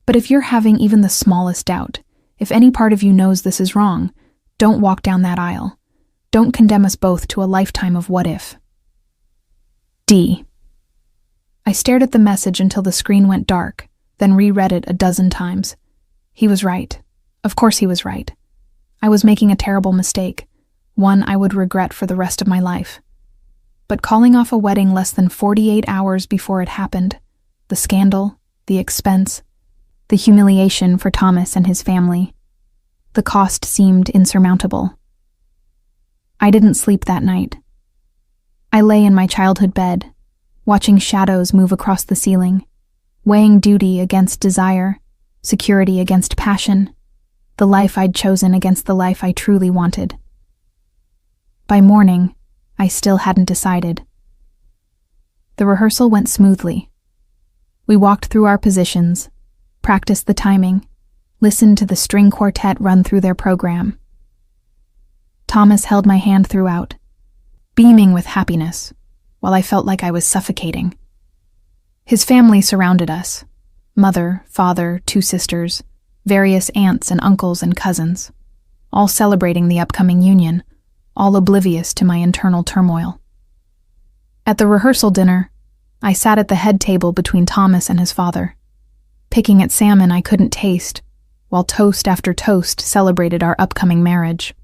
But if you're having even the smallest doubt, if any part of you knows this is wrong, don't walk down that aisle. Don't condemn us both to a lifetime of what if. D. I stared at the message until the screen went dark, then reread it a dozen times. He was right. Of course he was right. I was making a terrible mistake, one I would regret for the rest of my life. But calling off a wedding less than 48 hours before it happened, the scandal, the expense, the humiliation for Thomas and his family, the cost seemed insurmountable. I didn't sleep that night. I lay in my childhood bed, watching shadows move across the ceiling, weighing duty against desire, security against passion, the life I'd chosen against the life I truly wanted. By morning, I still hadn't decided. The rehearsal went smoothly. We walked through our positions, practiced the timing, listened to the string quartet run through their program. Thomas held my hand throughout, beaming with happiness, while I felt like I was suffocating. His family surrounded us: mother, father, 2 sisters, various aunts and uncles and cousins, all celebrating the upcoming union, all oblivious to my internal turmoil. At the rehearsal dinner, I sat at the head table between Thomas and his father, picking at salmon I couldn't taste, while toast after toast celebrated our upcoming marriage.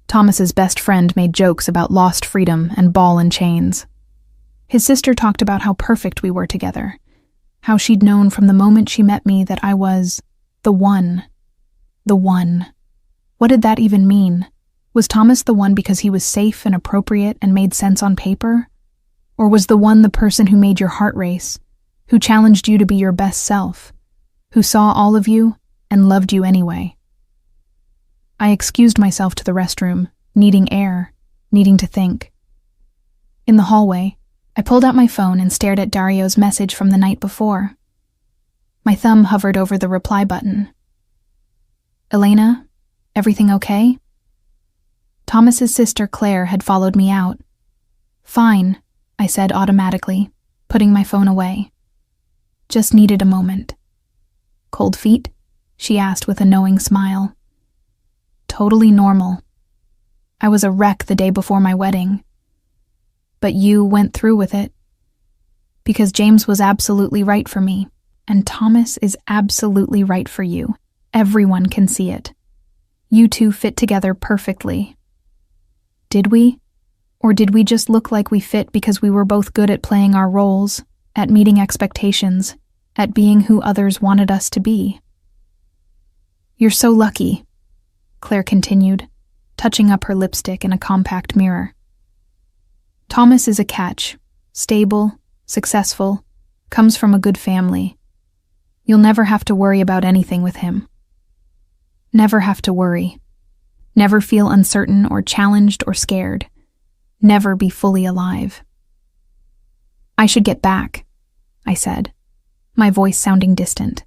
Thomas's best friend made jokes about lost freedom and ball and chains. His sister talked about how perfect we were together, how she'd known from the moment she met me that I was the one. The one. What did that even mean? Was Thomas the one because he was safe and appropriate and made sense on paper? Or was the one the person who made your heart race, who challenged you to be your best self, who saw all of you and loved you anyway? I excused myself to the restroom, needing air, needing to think. In the hallway, I pulled out my phone and stared at Dario's message from the night before. My thumb hovered over the reply button. "Elena, everything okay?" Thomas's sister Claire had followed me out. "Fine," I said automatically, putting my phone away. "Just needed a moment." "Cold feet?" she asked with a knowing smile. "Totally normal. I was a wreck the day before my wedding. But you went through with it. Because James was absolutely right for me, and Thomas is absolutely right for you. Everyone can see it. You two fit together perfectly." Did we? Or did we just look like we fit because we were both good at playing our roles, at meeting expectations, at being who others wanted us to be? "You're so lucky," Claire continued, touching up her lipstick in a compact mirror. "Thomas is a catch, stable, successful, comes from a good family. You'll never have to worry about anything with him. Never have to worry. Never feel uncertain or challenged or scared. Never be fully alive." "I should get back," I said, my voice sounding distant.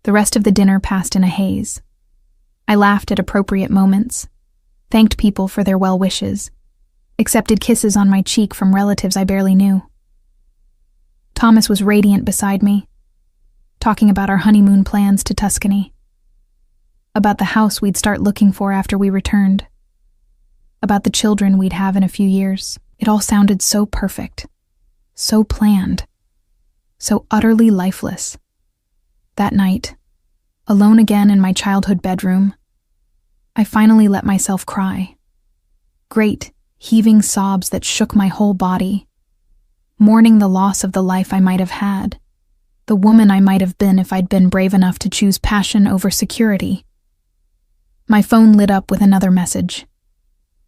The rest of the dinner passed in a haze. I laughed at appropriate moments, thanked people for their well wishes, accepted kisses on my cheek from relatives I barely knew. Thomas was radiant beside me, talking about our honeymoon plans to Tuscany, about the house we'd start looking for after we returned, about the children we'd have in a few years. It all sounded so perfect, so planned, so utterly lifeless. That night, alone again in my childhood bedroom, I finally let myself cry. Great, heaving sobs that shook my whole body, mourning the loss of the life I might have had, the woman I might have been if I'd been brave enough to choose passion over security. My phone lit up with another message.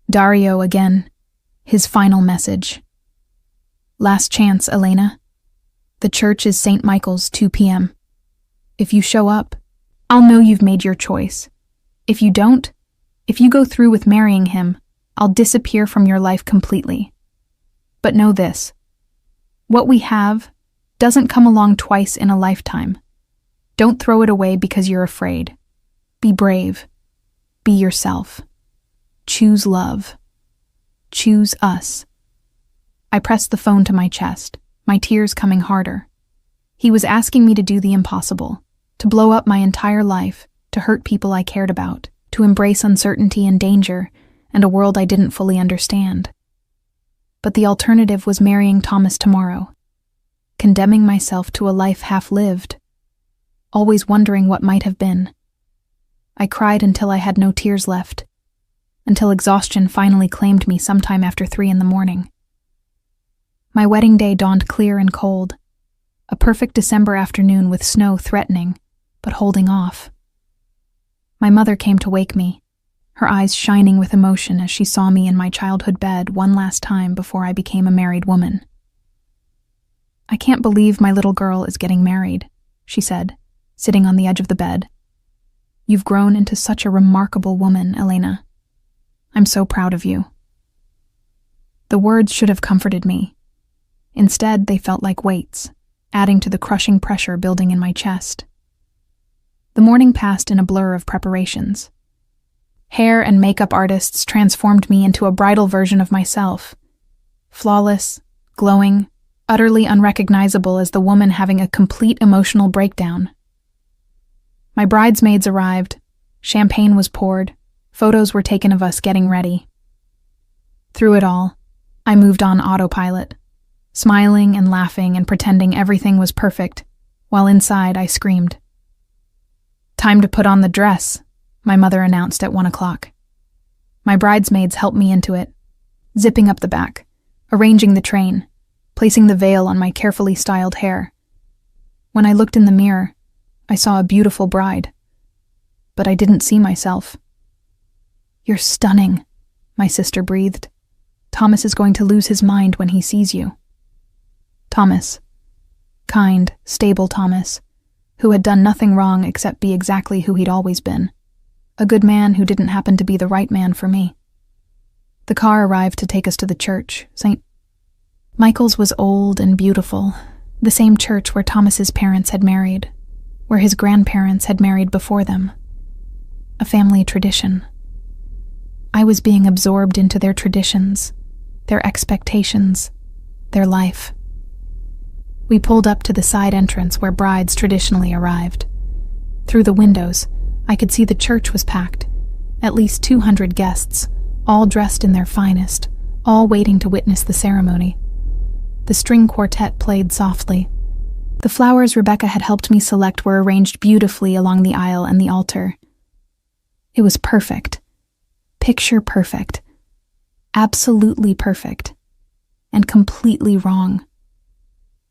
Dario again, his final message. "Last chance, Elena. The church is St. Michael's, 2 p.m. If you show up, I'll know you've made your choice. If you don't, if you go through with marrying him, I'll disappear from your life completely. But know this, what we have doesn't come along twice in a lifetime. Don't throw it away because you're afraid. Be brave. Be yourself. Choose love. Choose us." I pressed the phone to my chest, my tears coming harder. He was asking me to do the impossible, to blow up my entire life, to hurt people I cared about, to embrace uncertainty and danger, and a world I didn't fully understand. But the alternative was marrying Thomas tomorrow, condemning myself to a life half-lived, always wondering what might have been. I cried until I had no tears left, until exhaustion finally claimed me sometime after 3 a.m. My wedding day dawned clear and cold, a perfect December afternoon with snow threatening, but holding off. My mother came to wake me, her eyes shining with emotion as she saw me in my childhood bed one last time before I became a married woman. "I can't believe my little girl is getting married," she said, sitting on the edge of the bed. "You've grown into such a remarkable woman, Elena. I'm so proud of you." The words should have comforted me. Instead, they felt like weights, adding to the crushing pressure building in my chest. The morning passed in a blur of preparations. Hair and makeup artists transformed me into a bridal version of myself. flawless, glowing, utterly unrecognizable as the woman having a complete emotional breakdown. My bridesmaids arrived, champagne was poured, photos were taken of us getting ready. Through it all, I moved on autopilot, smiling and laughing and pretending everything was perfect, while inside I screamed. "Time to put on the dress," my mother announced at 1 o'clock. My bridesmaids helped me into it, zipping up the back, arranging the train, placing the veil on my carefully styled hair. When I looked in the mirror, I saw a beautiful bride. But I didn't see myself. "You're stunning," my sister breathed. "Thomas is going to lose his mind when he sees you." Thomas. Kind, stable Thomas, who had done nothing wrong except be exactly who he'd always been. A good man who didn't happen to be the right man for me. The car arrived to take us to the church. St. Michael's was old and beautiful, the same church where Thomas's parents had married, where his grandparents had married before them. A family tradition. I was being absorbed into their traditions, their expectations, their life. We pulled up to the side entrance where brides traditionally arrived. Through the windows, I could see the church was packed, at least 200 guests, all dressed in their finest, all waiting to witness the ceremony. The string quartet played softly. The flowers Rebecca had helped me select were arranged beautifully along the aisle and the altar. It was perfect. Picture perfect. Absolutely perfect. And completely wrong.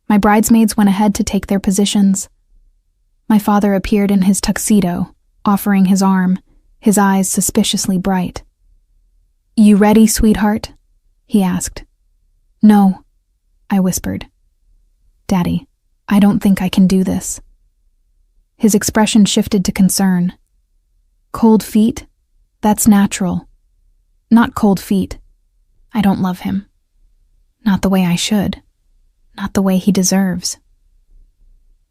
My bridesmaids went ahead to take their positions. My father appeared in his tuxedo, offering his arm, his eyes suspiciously bright. "You ready, sweetheart?" he asked. "No," I whispered. "Daddy, I don't think I can do this." His expression shifted to concern. "Cold feet? That's natural. Not cold feet. I don't love him. Not the way I should. Not the way he deserves."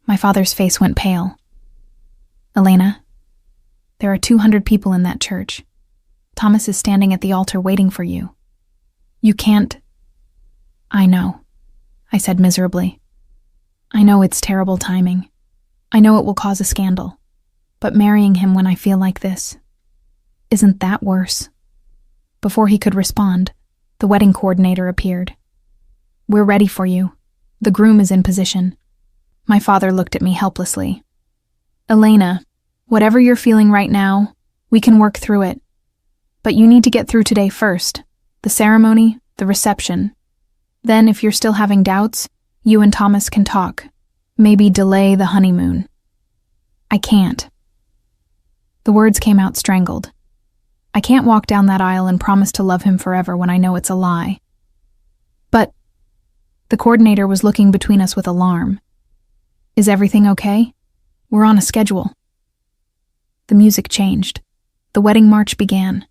My father's face went pale. "Elena, there are 200 people in that church. Thomas is standing at the altar waiting for you. You can't—" "I know," I said miserably. "I know it's terrible timing. I know it will cause a scandal. But marrying him when I feel like this, isn't that worse?" Before he could respond, the wedding coordinator appeared. "We're ready for you. The groom is in position." My father looked at me helplessly. "Elena, whatever you're feeling right now, we can work through it. But you need to get through today first. The ceremony, the reception. Then, if you're still having doubts, you and Thomas can talk. Maybe delay the honeymoon." "I can't." The words came out strangled. I can't walk down that aisle and promise to love him forever when I know it's a lie. "But—" The coordinator was looking between us with alarm. "Is everything okay? We're on a schedule." The music changed. The wedding march began.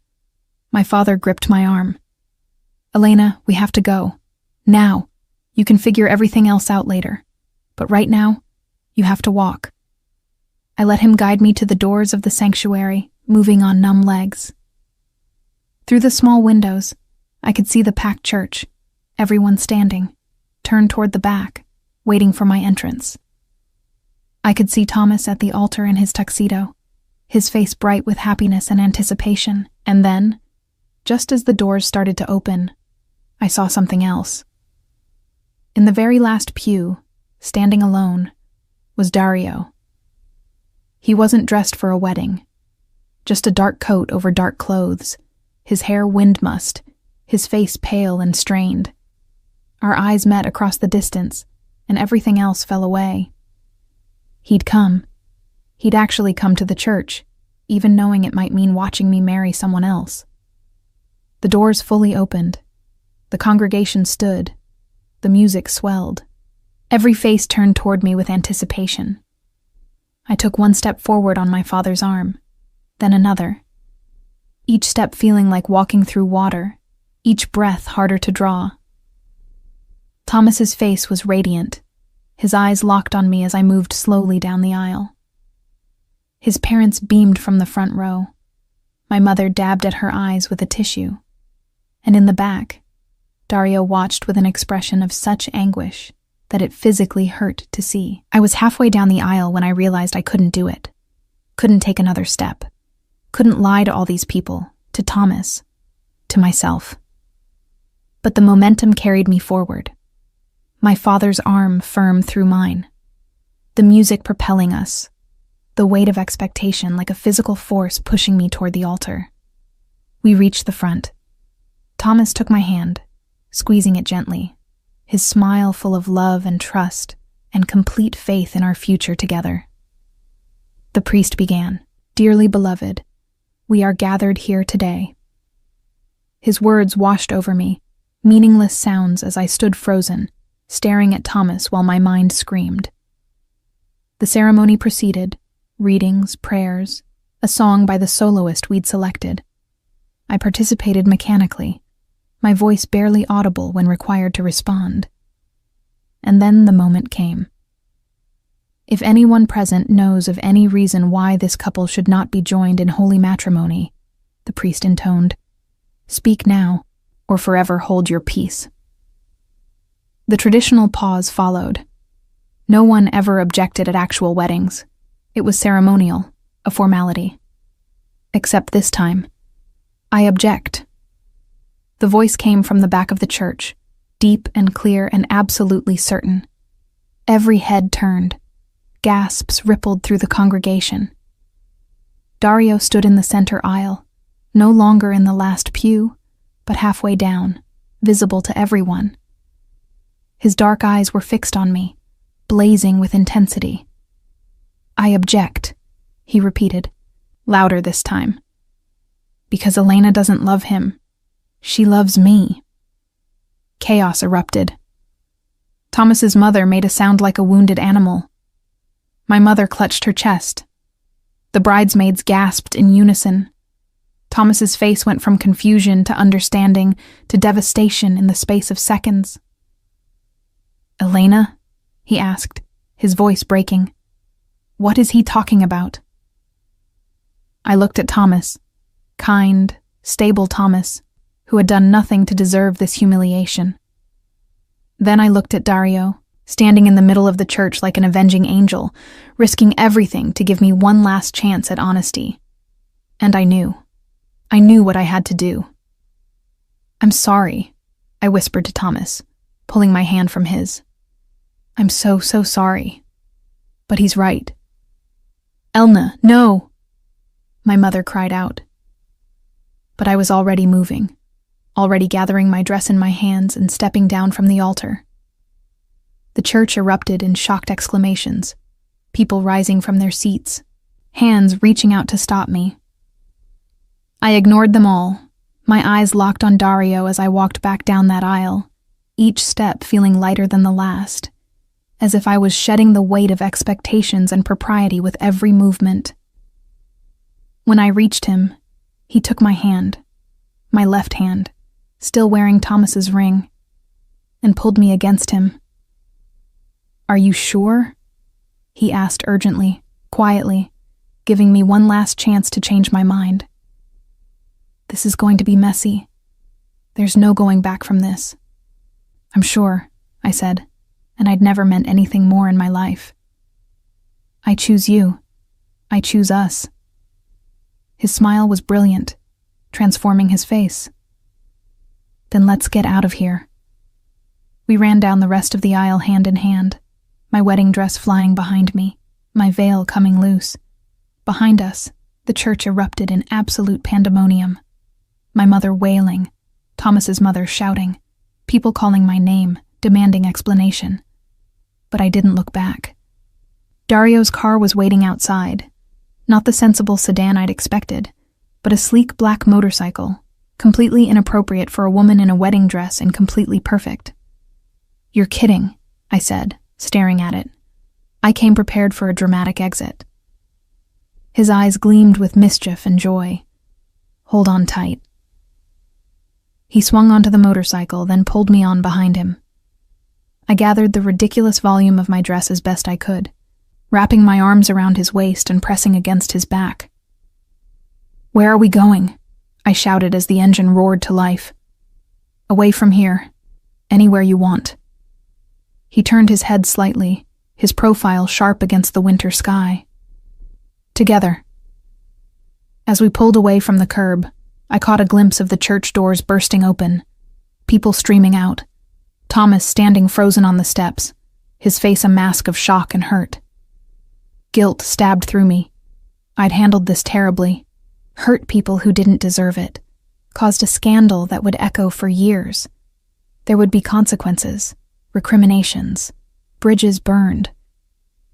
My father gripped my arm. "Elena, we have to go. Now. You can figure everything else out later. But right now, you have to walk." I let him guide me to the doors of the sanctuary, moving on numb legs. Through the small windows, I could see the packed church, everyone standing, turned toward the back, waiting for my entrance. I could see Thomas at the altar in his tuxedo, his face bright with happiness and anticipation, and then, just as the doors started to open, I saw something else. In the very last pew, standing alone, was Dario. He wasn't dressed for a wedding, just a dark coat over dark clothes, his hair wind-mussed, his face pale and strained. Our eyes met across the distance, and everything else fell away. He'd come. He'd actually come to the church, even knowing it might mean watching me marry someone else. The doors fully opened. The congregation stood. The music swelled. Every face turned toward me with anticipation. I took one step forward on my father's arm, then another. Each step feeling like walking through water, each breath harder to draw. Thomas's face was radiant, his eyes locked on me as I moved slowly down the aisle. His parents beamed from the front row. My mother dabbed at her eyes with a tissue. And in the back, Dario watched with an expression of such anguish that it physically hurt to see. I was halfway down the aisle when I realized I couldn't do it. Couldn't take another step. Couldn't lie to all these people, to Thomas, to myself. But the momentum carried me forward. My father's arm firm through mine. The music propelling us. The weight of expectation like a physical force pushing me toward the altar. We reached the front. Thomas took my hand, squeezing it gently, his smile full of love and trust and complete faith in our future together. The priest began, "Dearly beloved, we are gathered here today." His words washed over me, meaningless sounds as I stood frozen, staring at Thomas while my mind screamed. The ceremony proceeded, readings, prayers, a song by the soloist we'd selected. I participated mechanically, my voice barely audible when required to respond. And then the moment came. If anyone present knows of any reason why this couple should not be joined in holy matrimony, the priest intoned, speak now, or forever hold your peace. The traditional pause followed. No one ever objected at actual weddings. It was ceremonial, a formality. Except this time. I object. The voice came from the back of the church, deep and clear and absolutely certain. Every head turned. Gasps rippled through the congregation. Dario stood in the center aisle, no longer in the last pew, but halfway down, visible to everyone. His dark eyes were fixed on me, blazing with intensity. I object, he repeated, louder this time. Because Elena doesn't love him. She loves me. Chaos erupted. Thomas's mother made a sound like a wounded animal. My mother clutched her chest. The bridesmaids gasped in unison. Thomas's face went from confusion to understanding to devastation in the space of seconds. Elena? He asked, his voice breaking. What is he talking about? I looked at Thomas, kind, stable Thomas, who had done nothing to deserve this humiliation. Then I looked at Dario, standing in the middle of the church like an avenging angel, risking everything to give me one last chance at honesty. And I knew what I had to do. I'm sorry, I whispered to Thomas, pulling my hand from his. I'm so sorry. But he's right. Elna, no! My mother cried out. But I was already moving, already gathering my dress in my hands and stepping down from the altar. The church erupted in shocked exclamations, people rising from their seats, hands reaching out to stop me. I ignored them all, my eyes locked on Dario as I walked back down that aisle, each step feeling lighter than the last, as if I was shedding the weight of expectations and propriety with every movement. When I reached him, he took my hand, my left hand, still wearing Thomas's ring, and pulled me against him. Are you sure? He asked urgently, quietly, giving me one last chance to change my mind. This is going to be messy. There's no going back from this. I'm sure, I said, and I'd never meant anything more in my life. I choose you. I choose us. His smile was brilliant, transforming his face. Then let's get out of here. We ran down the rest of the aisle hand in hand, my wedding dress flying behind me, my veil coming loose. Behind us, the church erupted in absolute pandemonium. My mother wailing, Thomas's mother shouting, people calling my name, demanding explanation. But I didn't look back. Dario's car was waiting outside, not the sensible sedan I'd expected, but a sleek black motorcycle, completely inappropriate for a woman in a wedding dress and completely perfect. You're kidding, I said, staring at it. I came prepared for a dramatic exit. His eyes gleamed with mischief and joy. Hold on tight. He swung onto the motorcycle, then pulled me on behind him. I gathered the ridiculous volume of my dress as best I could, wrapping my arms around his waist and pressing against his back. Where are we going? I shouted as the engine roared to life. Away from here, Anywhere you want." He turned his head slightly, his profile sharp against the winter sky. "Together." As we pulled away from the curb, I caught a glimpse of the church doors bursting open, people streaming out, Thomas standing frozen on the steps, his face a mask of shock and hurt. Guilt stabbed through me. I'd handled this terribly, hurt people who didn't deserve it, caused a scandal that would echo for years. There would be consequences, recriminations, bridges burned.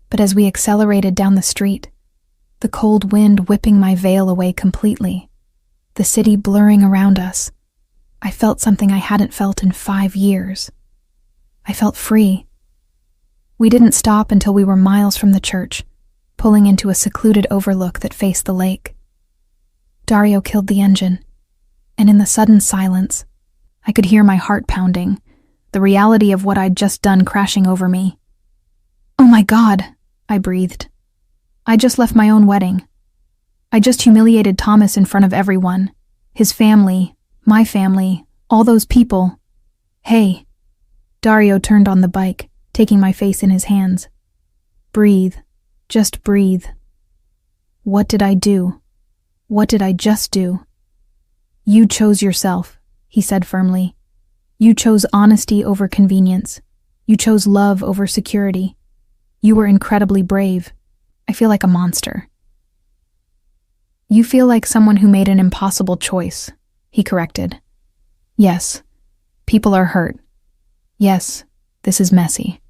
But as we accelerated down the street, the cold wind whipping my veil away completely, the city blurring around us, I felt something I hadn't felt in 5 years. I felt free. We didn't stop until we were miles from the church, pulling into a secluded overlook that faced the lake. Dario killed the engine, and in the sudden silence, I could hear my heart pounding, the reality of what I'd just done crashing over me. "Oh my God," I breathed. I just left my own wedding. I just humiliated Thomas in front of everyone, his family, my family, all those people. "Hey." Dario turned on the bike, taking my face in his hands. "Breathe. Just breathe." "What did I do? What did I just do?" "You chose yourself," he said firmly. "You chose honesty over convenience. You chose love over security. You were incredibly brave. I feel like a monster." "You feel like someone who made an impossible choice," he corrected. "Yes, people are hurt. Yes, this is messy.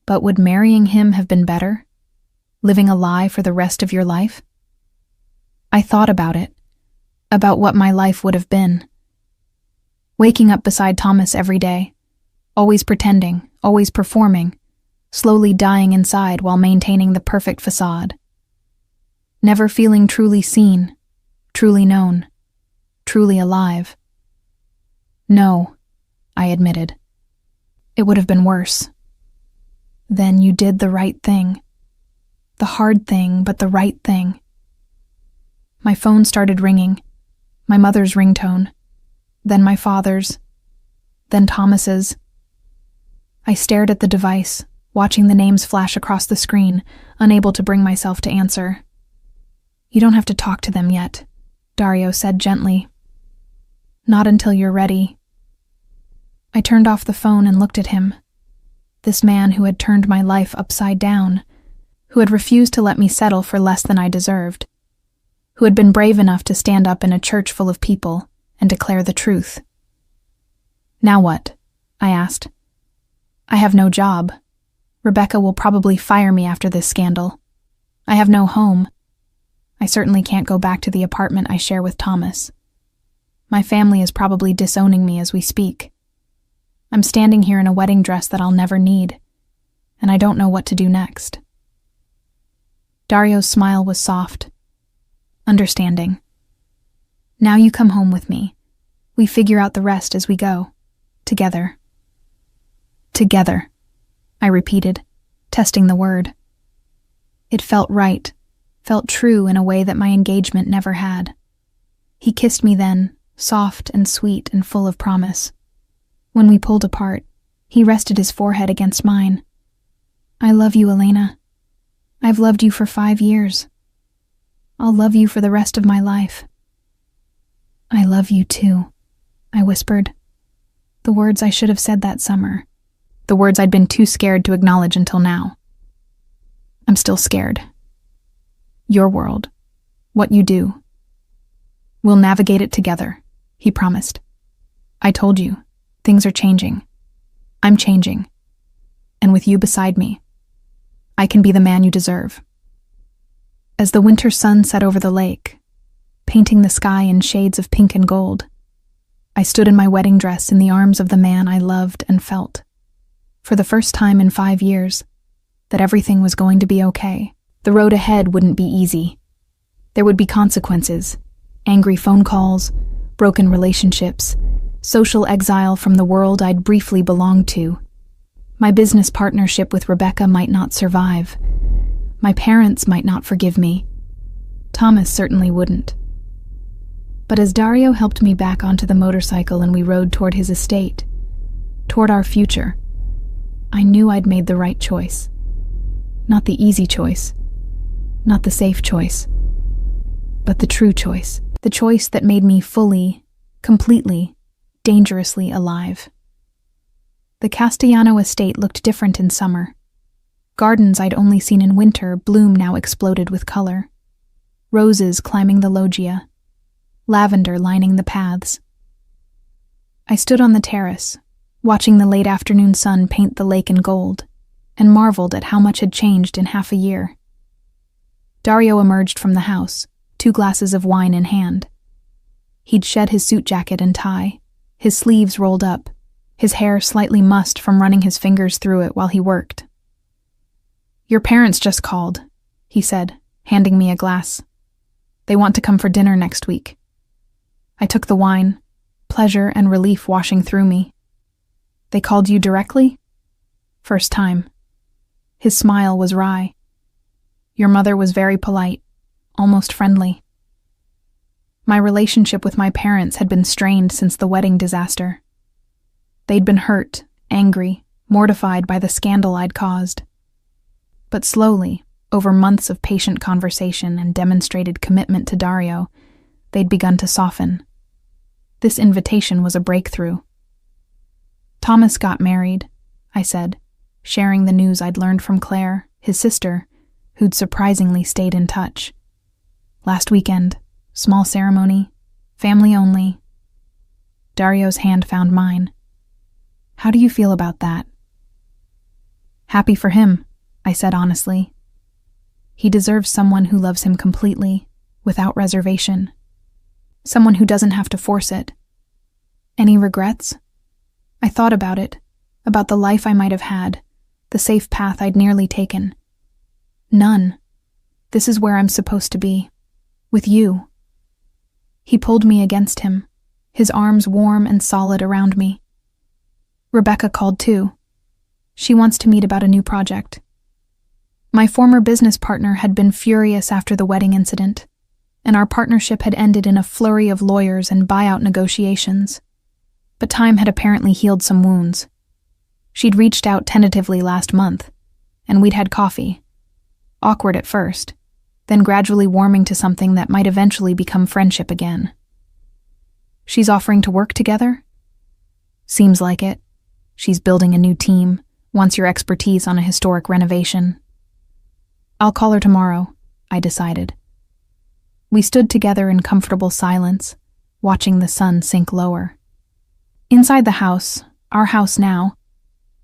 But would marrying him have been better? Living a lie for the rest of your life?" I thought about it, about what my life would have been. Waking up beside Thomas every day, always pretending, always performing, slowly dying inside while maintaining the perfect facade. Never feeling truly seen, truly known, truly alive. "No," I admitted. "It would have been worse." "Then you did the right thing. The hard thing, but the right thing." My phone started ringing, my mother's ringtone, then my father's, then Thomas's. I stared at the device, watching the names flash across the screen, unable to bring myself to answer. "You don't have to talk to them yet," Dario said gently. "Not until you're ready." I turned off the phone and looked at him. This man who had turned my life upside down, who had refused to let me settle for less than I deserved, who had been brave enough to stand up in a church full of people and declare the truth. "Now what?" I asked. "I have no job. Rebecca will probably fire me after this scandal. I have no home. I certainly can't go back to the apartment I share with Thomas. My family is probably disowning me as we speak. I'm standing here in a wedding dress that I'll never need, and I don't know what to do next." Dario's smile was soft, understanding. "Now you come home with me. We figure out the rest as we go. Together." "Together," I repeated, testing the word. It felt right, felt true in a way that my engagement never had. He kissed me then, soft and sweet and full of promise. When we pulled apart, he rested his forehead against mine. "I love you, Elena. I've loved you for 5 years. I'll love you for the rest of my life." "I love you too," I whispered. The words I should have said that summer. The words I'd been too scared to acknowledge until now. I'm still scared. Your world. What you do. We'll navigate it together, he promised. I told you, things are changing. I'm changing. And with you beside me, I can be the man you deserve. As the winter sun set over the lake, painting the sky in shades of pink and gold, I stood in my wedding dress in the arms of the man I loved and felt, for the first time in 5 years, that everything was going to be okay. The road ahead wouldn't be easy. There would be consequences, angry phone calls, broken relationships, social exile from the world I'd briefly belonged to. My business partnership with Rebecca might not survive. My parents might not forgive me. Thomas certainly wouldn't. But as Dario helped me back onto the motorcycle and we rode toward his estate, toward our future. I knew I'd made the right choice. Not the easy choice, not the safe choice, but the true choice. The choice that made me fully, completely, dangerously alive. The Castellano estate looked different in summer. Gardens I'd only seen in winter bloom now exploded with color. Roses climbing the loggia, lavender lining the paths. I stood on the terrace, watching the late afternoon sun paint the lake in gold, and marveled at how much had changed in half a year. Dario emerged from the house, 2 glasses of wine in hand. He'd shed his suit jacket and tie, his sleeves rolled up, his hair slightly mussed from running his fingers through it while he worked. "Your parents just called," he said, handing me a glass. "They want to come for dinner next week." I took the wine, pleasure and relief washing through me. "They called you directly?" "First time." His smile was wry. "Your mother was very polite, almost friendly." My relationship with my parents had been strained since the wedding disaster. They'd been hurt, angry, mortified by the scandal I'd caused. But slowly, over months of patient conversation and demonstrated commitment to Dario, they'd begun to soften. This invitation was a breakthrough. "Thomas got married," I said, sharing the news I'd learned from Claire, his sister, who'd surprisingly stayed in touch. "Last weekend, small ceremony, family only." Dario's hand found mine. "How do you feel about that?" "Happy for him," I said honestly. "He deserves someone who loves him completely, without reservation. Someone who doesn't have to force it." "Any regrets?" I thought about it, about the life I might have had, the safe path I'd nearly taken. "None. This is where I'm supposed to be. With you." He pulled me against him, his arms warm and solid around me. "Rebecca called too. She wants to meet about a new project." My former business partner had been furious after the wedding incident, and our partnership had ended in a flurry of lawyers and buyout negotiations. But time had apparently healed some wounds. She'd reached out tentatively last month, and we'd had coffee. Awkward at first, then gradually warming to something that might eventually become friendship again. "She's offering to work together?" "Seems like it. She's building a new team, wants your expertise on a historic renovation." "I'll call her tomorrow," I decided. We stood together in comfortable silence, watching the sun sink lower. Inside the house, our house now,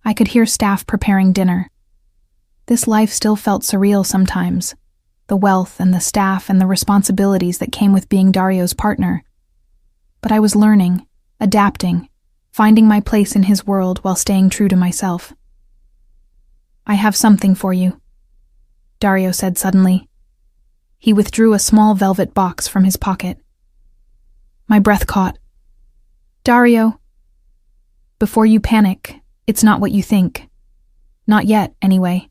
I could hear staff preparing dinner. This life still felt surreal sometimes, the wealth and the staff and the responsibilities that came with being Dario's partner. But I was learning, adapting, finding my place in his world while staying true to myself. "I have something for you," Dario said suddenly. He withdrew a small velvet box from his pocket. My breath caught. "Dario, before you panic, it's not what you think. Not yet, anyway."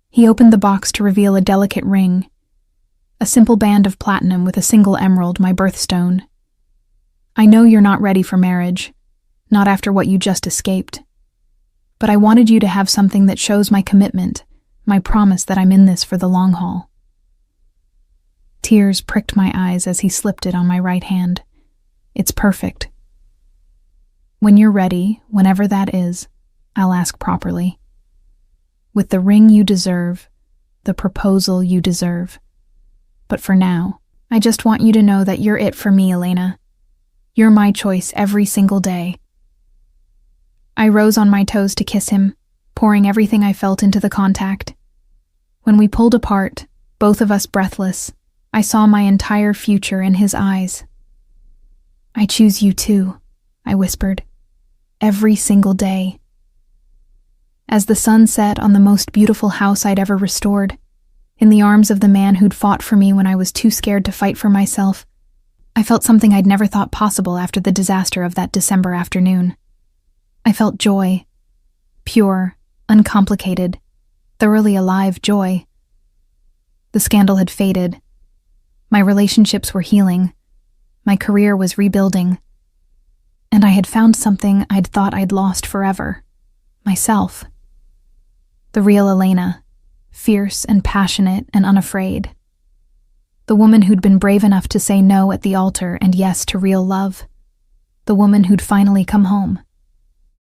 He opened the box to reveal a delicate ring, a simple band of platinum with a single emerald, my birthstone. "I know you're not ready for marriage, not after what you just escaped. But I wanted you to have something that shows my commitment, my promise that I'm in this for the long haul." Tears pricked my eyes as he slipped it on my right hand. "It's perfect." "When you're ready, whenever that is, I'll ask properly. With the ring you deserve, the proposal you deserve. But for now, I just want you to know that you're it for me, Elena. You're my choice every single day." I rose on my toes to kiss him, pouring everything I felt into the contact. When we pulled apart, both of us breathless, I saw my entire future in his eyes. "I choose you too," I whispered. "Every single day." As the sun set on the most beautiful house I'd ever restored, in the arms of the man who'd fought for me when I was too scared to fight for myself, I felt something I'd never thought possible after the disaster of that December afternoon. I felt joy. Pure, uncomplicated, thoroughly alive joy. The scandal had faded. My relationships were healing. My career was rebuilding. and I had found something I'd thought I'd lost forever. Myself. The real Elena, fierce and passionate and unafraid. The woman who'd been brave enough to say no at the altar and yes to real love. The woman who'd finally come home.